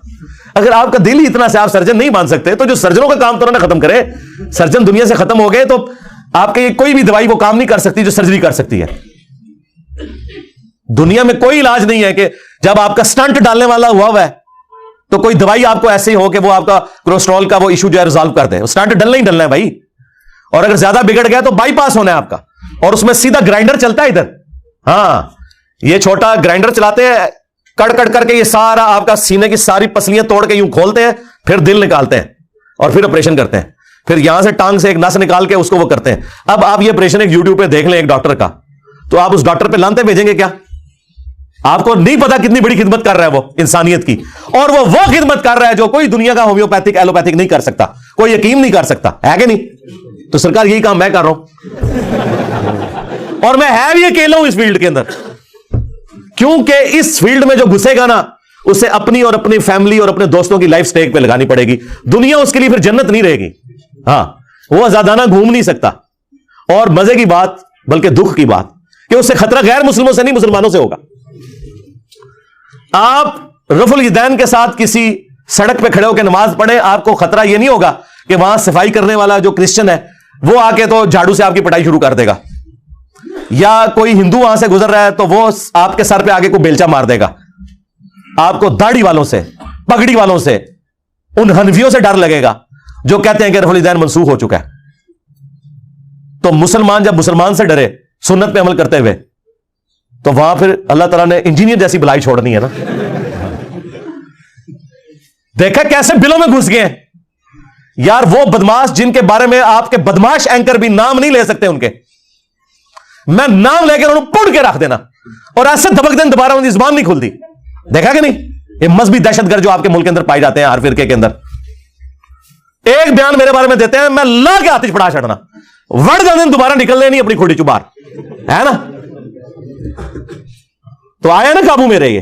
اگر آپ کا دل ہی اتنا سے آپ سرجن نہیں مان سکتے تو جو سرجنوں کا کام تو انہوں نے ختم کرے. سرجن دنیا سے ختم ہو گئے تو آپ کے کوئی بھی دوائی وہ کام نہیں کر سکتی جو سرجری کر سکتی ہے. دنیا میں کوئی علاج نہیں ہے کہ جب آپ کا سٹنٹ ڈالنے والا ہوا ہے تو کوئی دوائی آپ کو ایسے ہی ہو کہ وہ آپ کا کولیسٹرول کا وہ ایشو جو ہے ریزالو کر دے. سٹنٹ ڈلنا ہی ڈلنا ہے بھائی, اور اگر زیادہ بگڑ گیا تو بائی پاس ہونا ہے آپ کا, اور اس میں سیدھا گرائنڈر چلتا ہے ادھر. ہاں, یہ چھوٹا گرائنڈر چلاتے ہیں, کڑ کڑ کر کے یہ سارا آپ کا سینے کی ساری پسلیاں توڑ کے یوں کھولتے ہیں, پھر دل نکالتے ہیں اور پھر آپریشن کرتے ہیں. پھر یہاں سے ٹانگ سے ایک نس نکال کے اس کو وہ کرتے ہیں. اب آپ یہ آپریشن ایک یوٹیوب پہ دیکھ لیں ایک ڈاکٹر کا, تو آپ اس ڈاکٹر پہ لانتے بھیجیں گے کیا؟ آپ کو نہیں پتا کتنی بڑی خدمت کر رہا ہے وہ انسانیت کی, اور وہ خدمت کر رہا ہے جو کوئی دنیا کا ہومیوپیتھک ایلوپیتھک نہیں کر سکتا, کوئی حکیم نہیں کر سکتا, ہے کہ نہیں؟ تو سرکار یہی کام میں کر رہا ہوں, اور میں ہے بھی اکیلا ہوں اس فیلڈ کے اندر, کیونکہ اس فیلڈ میں جو گھسے گا نا اسے اپنی اور اپنی فیملی اور اپنے دوستوں کی لائف سٹیک پہ لگانی پڑے گی. دنیا اس کے لیے پھر جنت نہیں رہے گی. ہاں, وہ آزادانہ گھوم نہیں سکتا. اور مزے کی بات, بلکہ دکھ کی بات, کہ اس سے خطرہ غیر مسلموں سے نہیں مسلمانوں سے ہوگا. آپ رفع الیدین کے ساتھ کسی سڑک پہ کھڑے ہو کے نماز پڑھیں, آپ کو خطرہ یہ نہیں ہوگا کہ وہاں صفائی کرنے والا جو کرسچن ہے وہ آ کے تو جھاڑو سے آپ کی پٹائی شروع کر دے گا, یا کوئی ہندو وہاں سے گزر رہا ہے تو وہ آپ کے سر پہ آگے کو بیلچا مار دے گا. آپ کو داڑھی والوں سے, پگڑی والوں سے, ان حنفیوں سے ڈر لگے گا جو کہتے ہیں کہ رفع الیدین منسوخ ہو چکا ہے. تو مسلمان جب مسلمان سے ڈرے سنت پہ عمل کرتے ہوئے, تو وہاں پھر اللہ تعالیٰ نے انجینئر جیسی بلائی چھوڑنی ہے نا. دیکھا کیسے بلوں میں گھس گئے ہیں یار وہ بدماش جن کے بارے میں آپ کے بدماش اینکر بھی نام نہیں لے سکتے ان کے. میں نام لے کے انہوں نے پڑ کے رکھ دینا, اور ایسے دبک دیں دوبارہ ان کی زبان نہیں کھلتی. دیکھا کہ نہیں, یہ مذہبی دہشت گرد جو آپ کے ملک کے اندر پائے جاتے ہیں ہر فرقے کے اندر, ایک بیان میرے بارے میں دیتے ہیں, میں لا کے آتش پڑھا چھڑنا, وڑ جانے دوبارہ نکلنے نہیں اپنی کھوڑی چبار, ہے نا. تو آیا نا قابو میں رہے.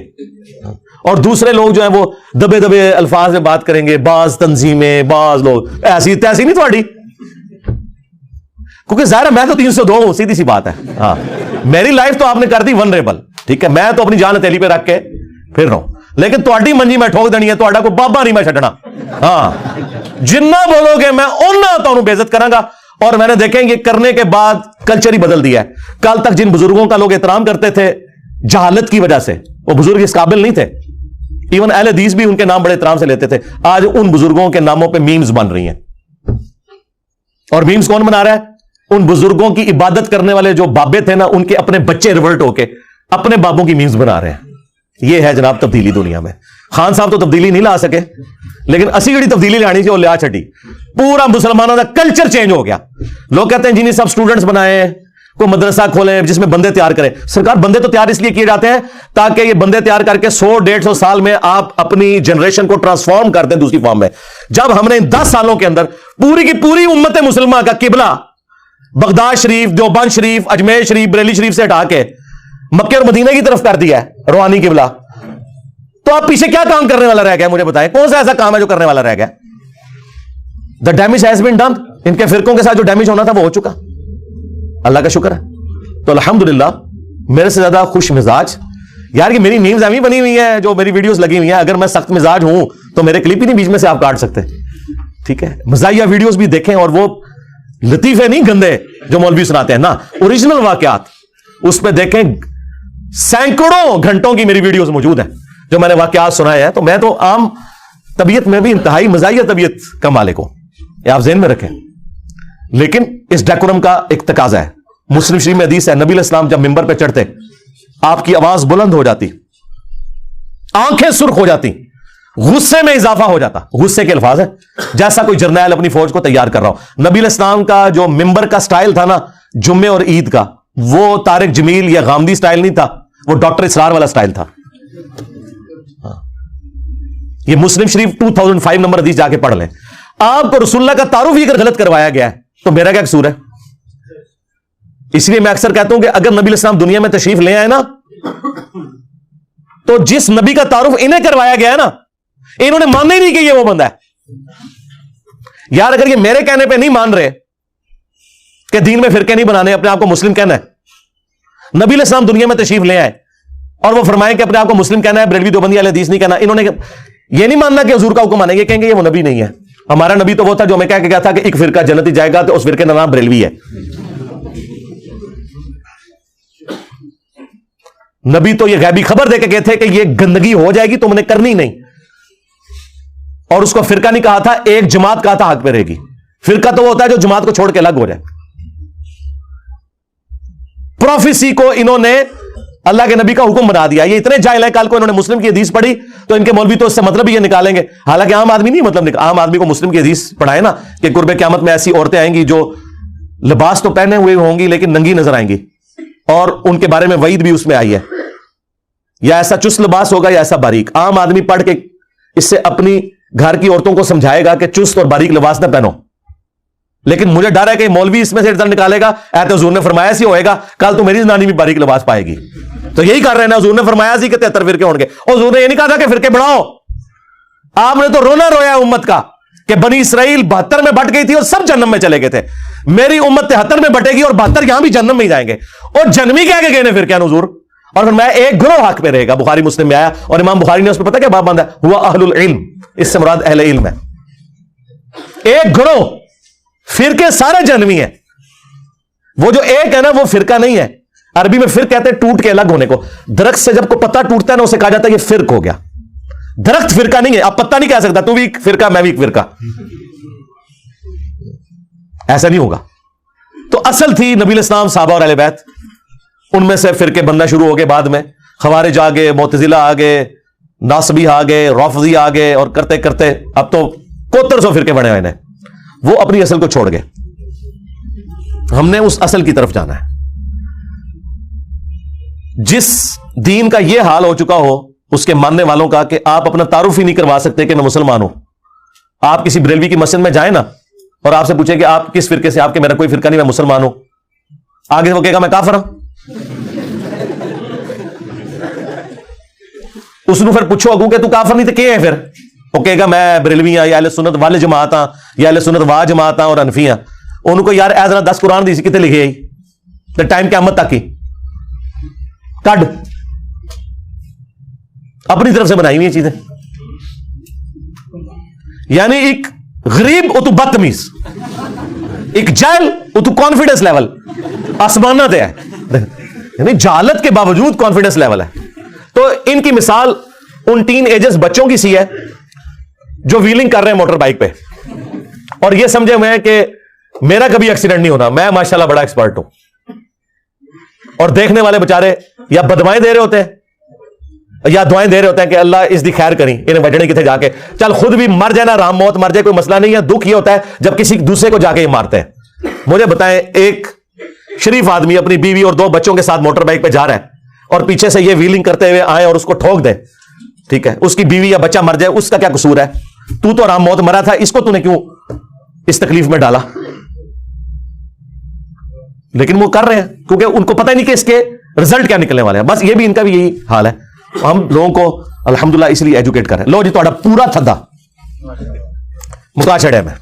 اور دوسرے لوگ جو ہیں وہ دبے دبے الفاظ میں بات کریں گے, بعض تنظیمیں, بعض لوگ ایسی تیسی نہیں تھوڑی, کیونکہ ظاہر ہے میں تو 302 ہوں, سیدھی سی بات ہے. ہاں, میری لائف تو آپ نے کر دی ونریبل, ٹھیک ہے, میں تو اپنی جان ہتھیلی پہ رکھ کے پھر رہا ہوں, لیکن تہاڈی منجی میں ٹھوک دینی ہے, تہاڈا کوئی بابا نہیں میں چھڈنا. ہاں, جنہ بولو گے میں اونہ تانوں بے عزت کراں گا. اور میں نے دیکھیں یہ کرنے کے بعد کلچر ہی بدل دیا ہے. کل تک جن بزرگوں کا لوگ احترام کرتے تھے جہالت کی وجہ سے, وہ بزرگ اس قابل نہیں تھے, ایون اہل حدیث بھی ان کے نام بڑے احترام سے لیتے تھے, آج ان بزرگوں کے ناموں پہ میمز بن رہی ہیں. اور میمز کون بنا رہا ہے؟ ان بزرگوں کی عبادت کرنے والے جو بابے تھے نا, ان کے اپنے بچے ریورٹ ہو کے اپنے بابوں کی میمز بنا رہے ہیں. یہ ہے جناب تبدیلی دنیا میں. خان صاحب تو تبدیلی نہیں لا سکے, لیکن اسی گڑی تبدیلی لانی تھی, وہ لیا چھٹی. پورا مسلمانوں کا کلچر چینج ہو گیا. لوگ کہتے ہیں جنہیں سب سٹوڈنٹس بنائے, کوئی مدرسہ کھولیں جس میں بندے تیار کریں. سرکار بندے تو تیار اس لیے کیے جاتے ہیں تاکہ یہ بندے تیار کر کے 100-150 سال میں آپ اپنی جنریشن کو ٹرانسفارم کر دیں دوسری فارم میں. جب ہم نے 10 سالوں کے اندر پوری کی پوری امت مسلمہ کا قبلہ بغداد شریف, دیوبند شریف, اجمیر شریف, بریلی شریف سے ہٹا کے مکہ اور مدینہ کی طرف کر دیا ہے روحانی قبلہ, تو آپ پیچھے کیا کام کرنے والا رہ گیا؟ مجھے بتائیں کون سا ایسا کام ہے جو کرنے والا رہ گیا؟ The damage has been done. ان کے فرقوں کے ساتھ جو ڈیمیج ہونا تھا وہ ہو چکا, اللہ کا شکر ہے. تو الحمدللہ میرے سے زیادہ خوش مزاج یار کہ میری میمز ایویں بنی ہوئی ہیں, جو میری ویڈیوز لگی ہوئی ہیں. اگر میں سخت مزاج ہوں تو میرے کلپ ہی نہیں بیچ میں سے آپ کاٹ سکتے, ٹھیک ہے. مزاحیہ ویڈیوز بھی دیکھیں, اور وہ لطیفے نہیں گندے جو مولوی سناتے ہیں نا, اوریجنل واقعات اس پہ دیکھیں. سینکڑوں گھنٹوں کی میری ویڈیوز موجود ہیں جو میں نے واقعات سنائے ہیں. تو میں تو عام طبیعت میں بھی انتہائی مزاحیہ طبیعت کا مالک ہوں, یہ آپ ذہن میں رکھیں. لیکن اس ڈیکورم کا ایک تقاضا ہے. مسلم شریف میں حدیث ہے, نبی علیہ السلام جب ممبر پہ چڑھتے آپ کی آواز بلند ہو جاتی, آنکھیں سرخ ہو جاتی, غصے میں اضافہ ہو جاتا. غصے کے الفاظ ہیں, جیسا کوئی جرنیل اپنی فوج کو تیار کر رہا ہو. نبی علیہ السلام کا جو ممبر کا سٹائل تھا نا جمعے اور عید کا, وہ طارق جمیل یا غامدی سٹائل نہیں تھا, وہ ڈاکٹر اسرار والا سٹائل تھا. یہ مسلم شریف 2005 نمبر حدیث جا کے پڑھ لیں. آپ کو رسول اللہ کا تعارف ہی اگر غلط کروایا گیا ہے تو میرا کیا قصور ہے؟ اس لیے میں اکثر کہتا ہوں کہ اگر نبی علیہ السلام دنیا میں تشریف لے آئے نا, تو جس نبی کا تعارف انہیں کروایا گیا ہے نا, انہوں نے ماننا ہی نہیں کہ یہ وہ بندہ ہے. یار اگر یہ میرے کہنے پہ نہیں مان رہے کہ دین میں فرقے نہیں بنانے, اپنے آپ کو مسلم کہنا ہے, نبی علیہ السلام دنیا میں تشریف لے آئے اور وہ فرمائیں کہ اپنے آپ کو مسلم کہنا ہے, بریلوی دیوبندی اہل حدیث نہیں کہنا, انہوں نے یہ نہیں ماننا کہ حضور کا حکم مانیں گے, کہیں گے یہ وہ نبی نہیں ہے. ہمارا نبی تو وہ تھا جو ہمیں کہہ کے گیا تھا کہ ایک فرقہ جنتی جائے گا, تو اس فرقے کا نام بریلوی ہے. نبی تو یہ غیبی خبر دے کے گئے تھے کہ یہ گندگی ہو جائے گی تم نے کرنی نہیں, اور اس کو فرقہ نہیں کہا تھا, ایک جماعت کہا تھا حق پہ رہے گی. فرقہ تو وہ ہوتا ہے جو جماعت کو چھوڑ کے الگ ہو جائے. پروفیسی کو انہوں نے اللہ کے نبی کا حکم بنا دیا. یہ اتنے جاہل ہیں, کل کو انہوں نے مسلم کی حدیث پڑھی تو ان کے مولوی تو اس سے مطلب یہ نکالیں گے. حالانکہ عام آدمی نہیں مطلب عام آدمی کو مسلم کی حدیث پڑھائے نا کہ قرب قیامت میں ایسی عورتیں آئیں گی جو لباس تو پہنے ہوئے ہوں گی لیکن ننگی نظر آئیں گی, اور ان کے بارے میں وعید بھی اس میں آئی ہے. یا ایسا چست لباس ہوگا یا ایسا باریک. عام آدمی پڑھ کے اس سے اپنی گھر کی عورتوں کو سمجھائے گا کہ چست اور باریک لباس نہ پہنو, لیکن مجھے ڈر ہے کہ مولوی اس میں سے رزلٹ نکالے گا اے تو حضور نے فرمایا سی ہوئے گا, کل تو میری زنانی بھی باریک لباس پائے گی. تو یہی کر رہے ہیں نا, حضور نے فرمایا سی کہ 73 فرقے ہوں گے, اور حضور نے یہ نہیں کہا تھا کہ فرقے بڑھاؤ. آپ نے تو رونا رویا امت کا کہ بنی اسرائیل 72 میں بٹ گئی تھی اور سب جہنم میں چلے گئے تھے. میری امت 73 میں بٹے گی اور 72 یہاں بھی جہنم میں ہی جائیں گے. اور جنمی کہہ کے گئے نے فرقے حضور, اور فرمایا ایک گروہ حق پہ رہے گا. بخاری مسلم میں آیا, اور امام بخاری نے اس پہ پتہ کیا باب باندھا, ہوا اہل العلم, اس سے مراد اہل علم ہے. ایک گروہ, فرقے سارے جہنمی ہیں. وہ جو ایک ہے نا وہ فرقہ نہیں ہے. عربی میں فرق کہتے ہیں ٹوٹ کے الگ ہونے کو. درخت سے جب کو پتا ٹوٹتا ہے نا اسے کہا جاتا ہے یہ فرق ہو گیا. درخت فرقہ نہیں ہے. اب پتا نہیں کہہ سکتا تو بھی ایک فرقہ میں بھی ایک فرقہ, ایسا نہیں ہوگا. تو اصل تھی نبی الاسلام صحابہ اور اہل بیت, ان میں سے فرقے بننا شروع ہو گئے. بعد میں خوارج آ گئے, معتزلہ آ گئے, ناصبی آ گئے, رافضی آ گئے, اور کرتے کرتے اب تو 7100 فرقے بنے ہوئے ہیں. وہ اپنی اصل کو چھوڑ گئے. ہم نے اس اصل کی طرف جانا ہے. جس دین کا یہ حال ہو چکا ہو اس کے ماننے والوں کا کہ آپ اپنا تعارف ہی نہیں کروا سکتے کہ میں مسلمان ہوں. آپ کسی بریلوی کی مسجد میں جائیں نا اور آپ سے پوچھیں کہ آپ کس فرقے سے, آپ کے میرا کوئی فرقہ نہیں, میں مسلمان ہوں. آگے وہ کہے گا میں کافر ہوں. اس نے پھر پوچھو اگو کہ تو کافر نہیں تو کیا ہے, پھر وہ کہے گا میں بریلوی ہاں یا اہل سنت والے جماعت ہاں یا اہل سنت وا جماعت ہاں اور حنفی ہاں. ان کو یار اے ذرا 10 قرآن دی سی کتے لکھے تے ٹائم قیامت تک ہی کڈ اپنی طرف سے بنائی ہوئی چیزیں. یعنی ایک غریب او تو بدتمیز, ایک جاہل او تو کانفیڈنس لیول آسمانہ دے ہے. یعنی جہالت کے باوجود کانفیڈنس لیول ہے. تو ان کی مثال ان ٹین ایجز بچوں کی سی ہے جو ویلنگ کر رہے ہیں موٹر بائک پہ اور یہ سمجھے ہوئے ہیں کہ میرا کبھی ایکسیڈنٹ نہیں ہونا, میں ماشاءاللہ بڑا ایکسپرٹ ہوں. اور دیکھنے والے بےچارے یا بدوائیں دے رہے ہوتے ہیں یا دعائیں دے رہے ہوتے ہیں کہ اللہ اس دی خیر کریں, انہیں بجنے کتنے جا کے, چل خود بھی مر جائے نا, رام موت مر جائے کوئی مسئلہ نہیں ہے. دکھ یہ ہوتا ہے جب کسی دوسرے کو جا کے یہ مارتے ہیں. مجھے بتائیں, ایک شریف آدمی اپنی بیوی اور 2 بچوں کے ساتھ موٹر بائک پہ جا رہا ہے اور پیچھے سے یہ ویلنگ کرتے ہوئے آئے اور اس کو ٹھوک دے, ٹھیک ہے, اس کی بیوی یا بچہ مر جائے, اس کا کیا قصور ہے؟ تو رام موت مرا تھا, اس کو تو نے کیوں اس تکلیف میں ڈالا؟ لیکن وہ کر رہے ہیں کیونکہ ان کو پتہ ہی نہیں کہ اس کے رزلٹ کیا نکلنے والے ہیں. بس یہ بھی ان کا بھی یہی حال ہے. ہم لوگوں کو الحمدللہ اس لیے ایجوکیٹ کر رہے ہیں. لو جی تہاڈا پورا تھدا مکا چھڑیا, میں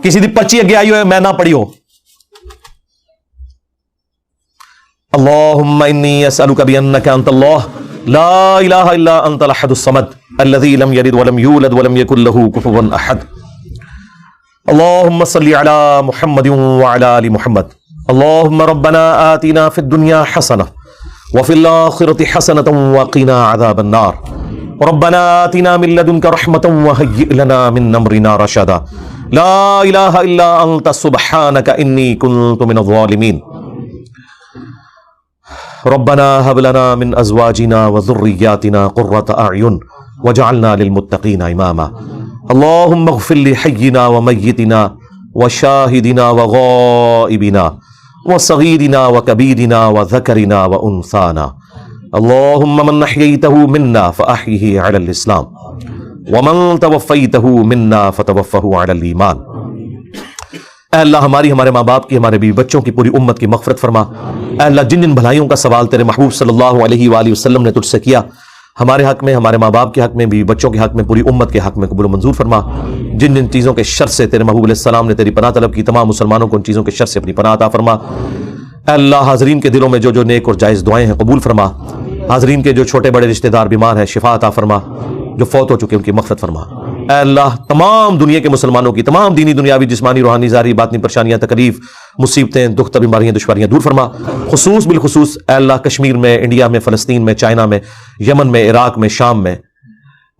کسی دی پرچی اگے آئی ہوئے میں نہ پڑھی ہو. اللہم انی اسألک بانک انت اللہ لا الہ الا انت الاحد الصمد الذی لم یلد ولم یولد ولم یکن لہ کفوا احد. اللهم صل على محمد وعلى آل محمد. اللهم ربنا آتنا في الدنيا حسنة وفي الآخرة حسنة وقنا عذاب النار. ربنا آتنا من لدنك رحمة وهيئ لنا من أمرنا رشدا. لا إله إلا أنت سبحانك إني كنت من الظالمين. ربنا هب لنا من أزواجنا وذرياتنا قرة أعين وجعلنا للمتقين إماما. اللهم اغفر لحينا وميتنا وشاهدنا وغائبنا وصغيرنا وكبيرنا وذكرنا وأنثانا. اللهم من أحييته منا فأحيه على الإسلام ومن توفيته منا فتوفه على الإيمان. اے اللہ ہماری, ہمارے ماں باپ کی, ہمارے بیوی بچوں کی, پوری امت کی مغفرت فرما. اے اللہ جن جن بھلائیوں کا سوال تیرے محبوب صلی اللہ علیہ وآلہ وسلم نے تجھ سے کیا, ہمارے حق میں, ہمارے ماں باپ کے حق میں, بیوی بچوں کے حق میں, پوری امت کے حق میں قبول و منظور فرما. جن جن چیزوں کے شر سے تیرے محبوب علیہ السلام نے تیری پناہ طلب کی, تمام مسلمانوں کو ان چیزوں کے شر سے اپنی پناہ عطا فرما. اے اللہ حاضرین کے دلوں میں جو جو نیک اور جائز دعائیں ہیں قبول فرما. حاضرین کے جو چھوٹے بڑے رشتہ دار بیمار ہیں شفا عطا فرما, جو فوت ہو چکے ان کی مغفرت فرما. اے اللہ تمام دنیا کے مسلمانوں کی تمام دینی دنیاوی جسمانی روحانی ظاہری باطنی پریشانیاں تکلیف مصیبتیں دکھ بیماریاں دشواریاں دور فرما. خصوص بالخصوص اے اللہ کشمیر میں, انڈیا میں, فلسطین میں, چائنا میں, یمن میں, عراق میں, شام میں,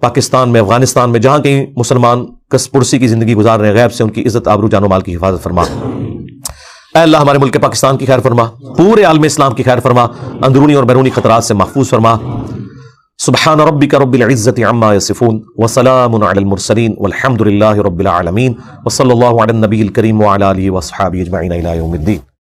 پاکستان میں, افغانستان میں, جہاں کہیں مسلمان کس پرسی کی زندگی گزار رہے ہیں, غیب سے ان کی عزت آبرو جان و مال کی حفاظت فرما. اے اللہ ہمارے ملک پاکستان کی خیر فرما, پورے عالم اسلام کی خیر فرما, اندرونی اور بیرونی خطرات سے محفوظ فرما. سبحان ربک رب العزت عما یصفون وسلام علی المرسلین والحمد للہ رب العالمین وصلی اللہ علی النبی الکریم وعلی آلہ واصحابہ اجمعین الی یوم الدین.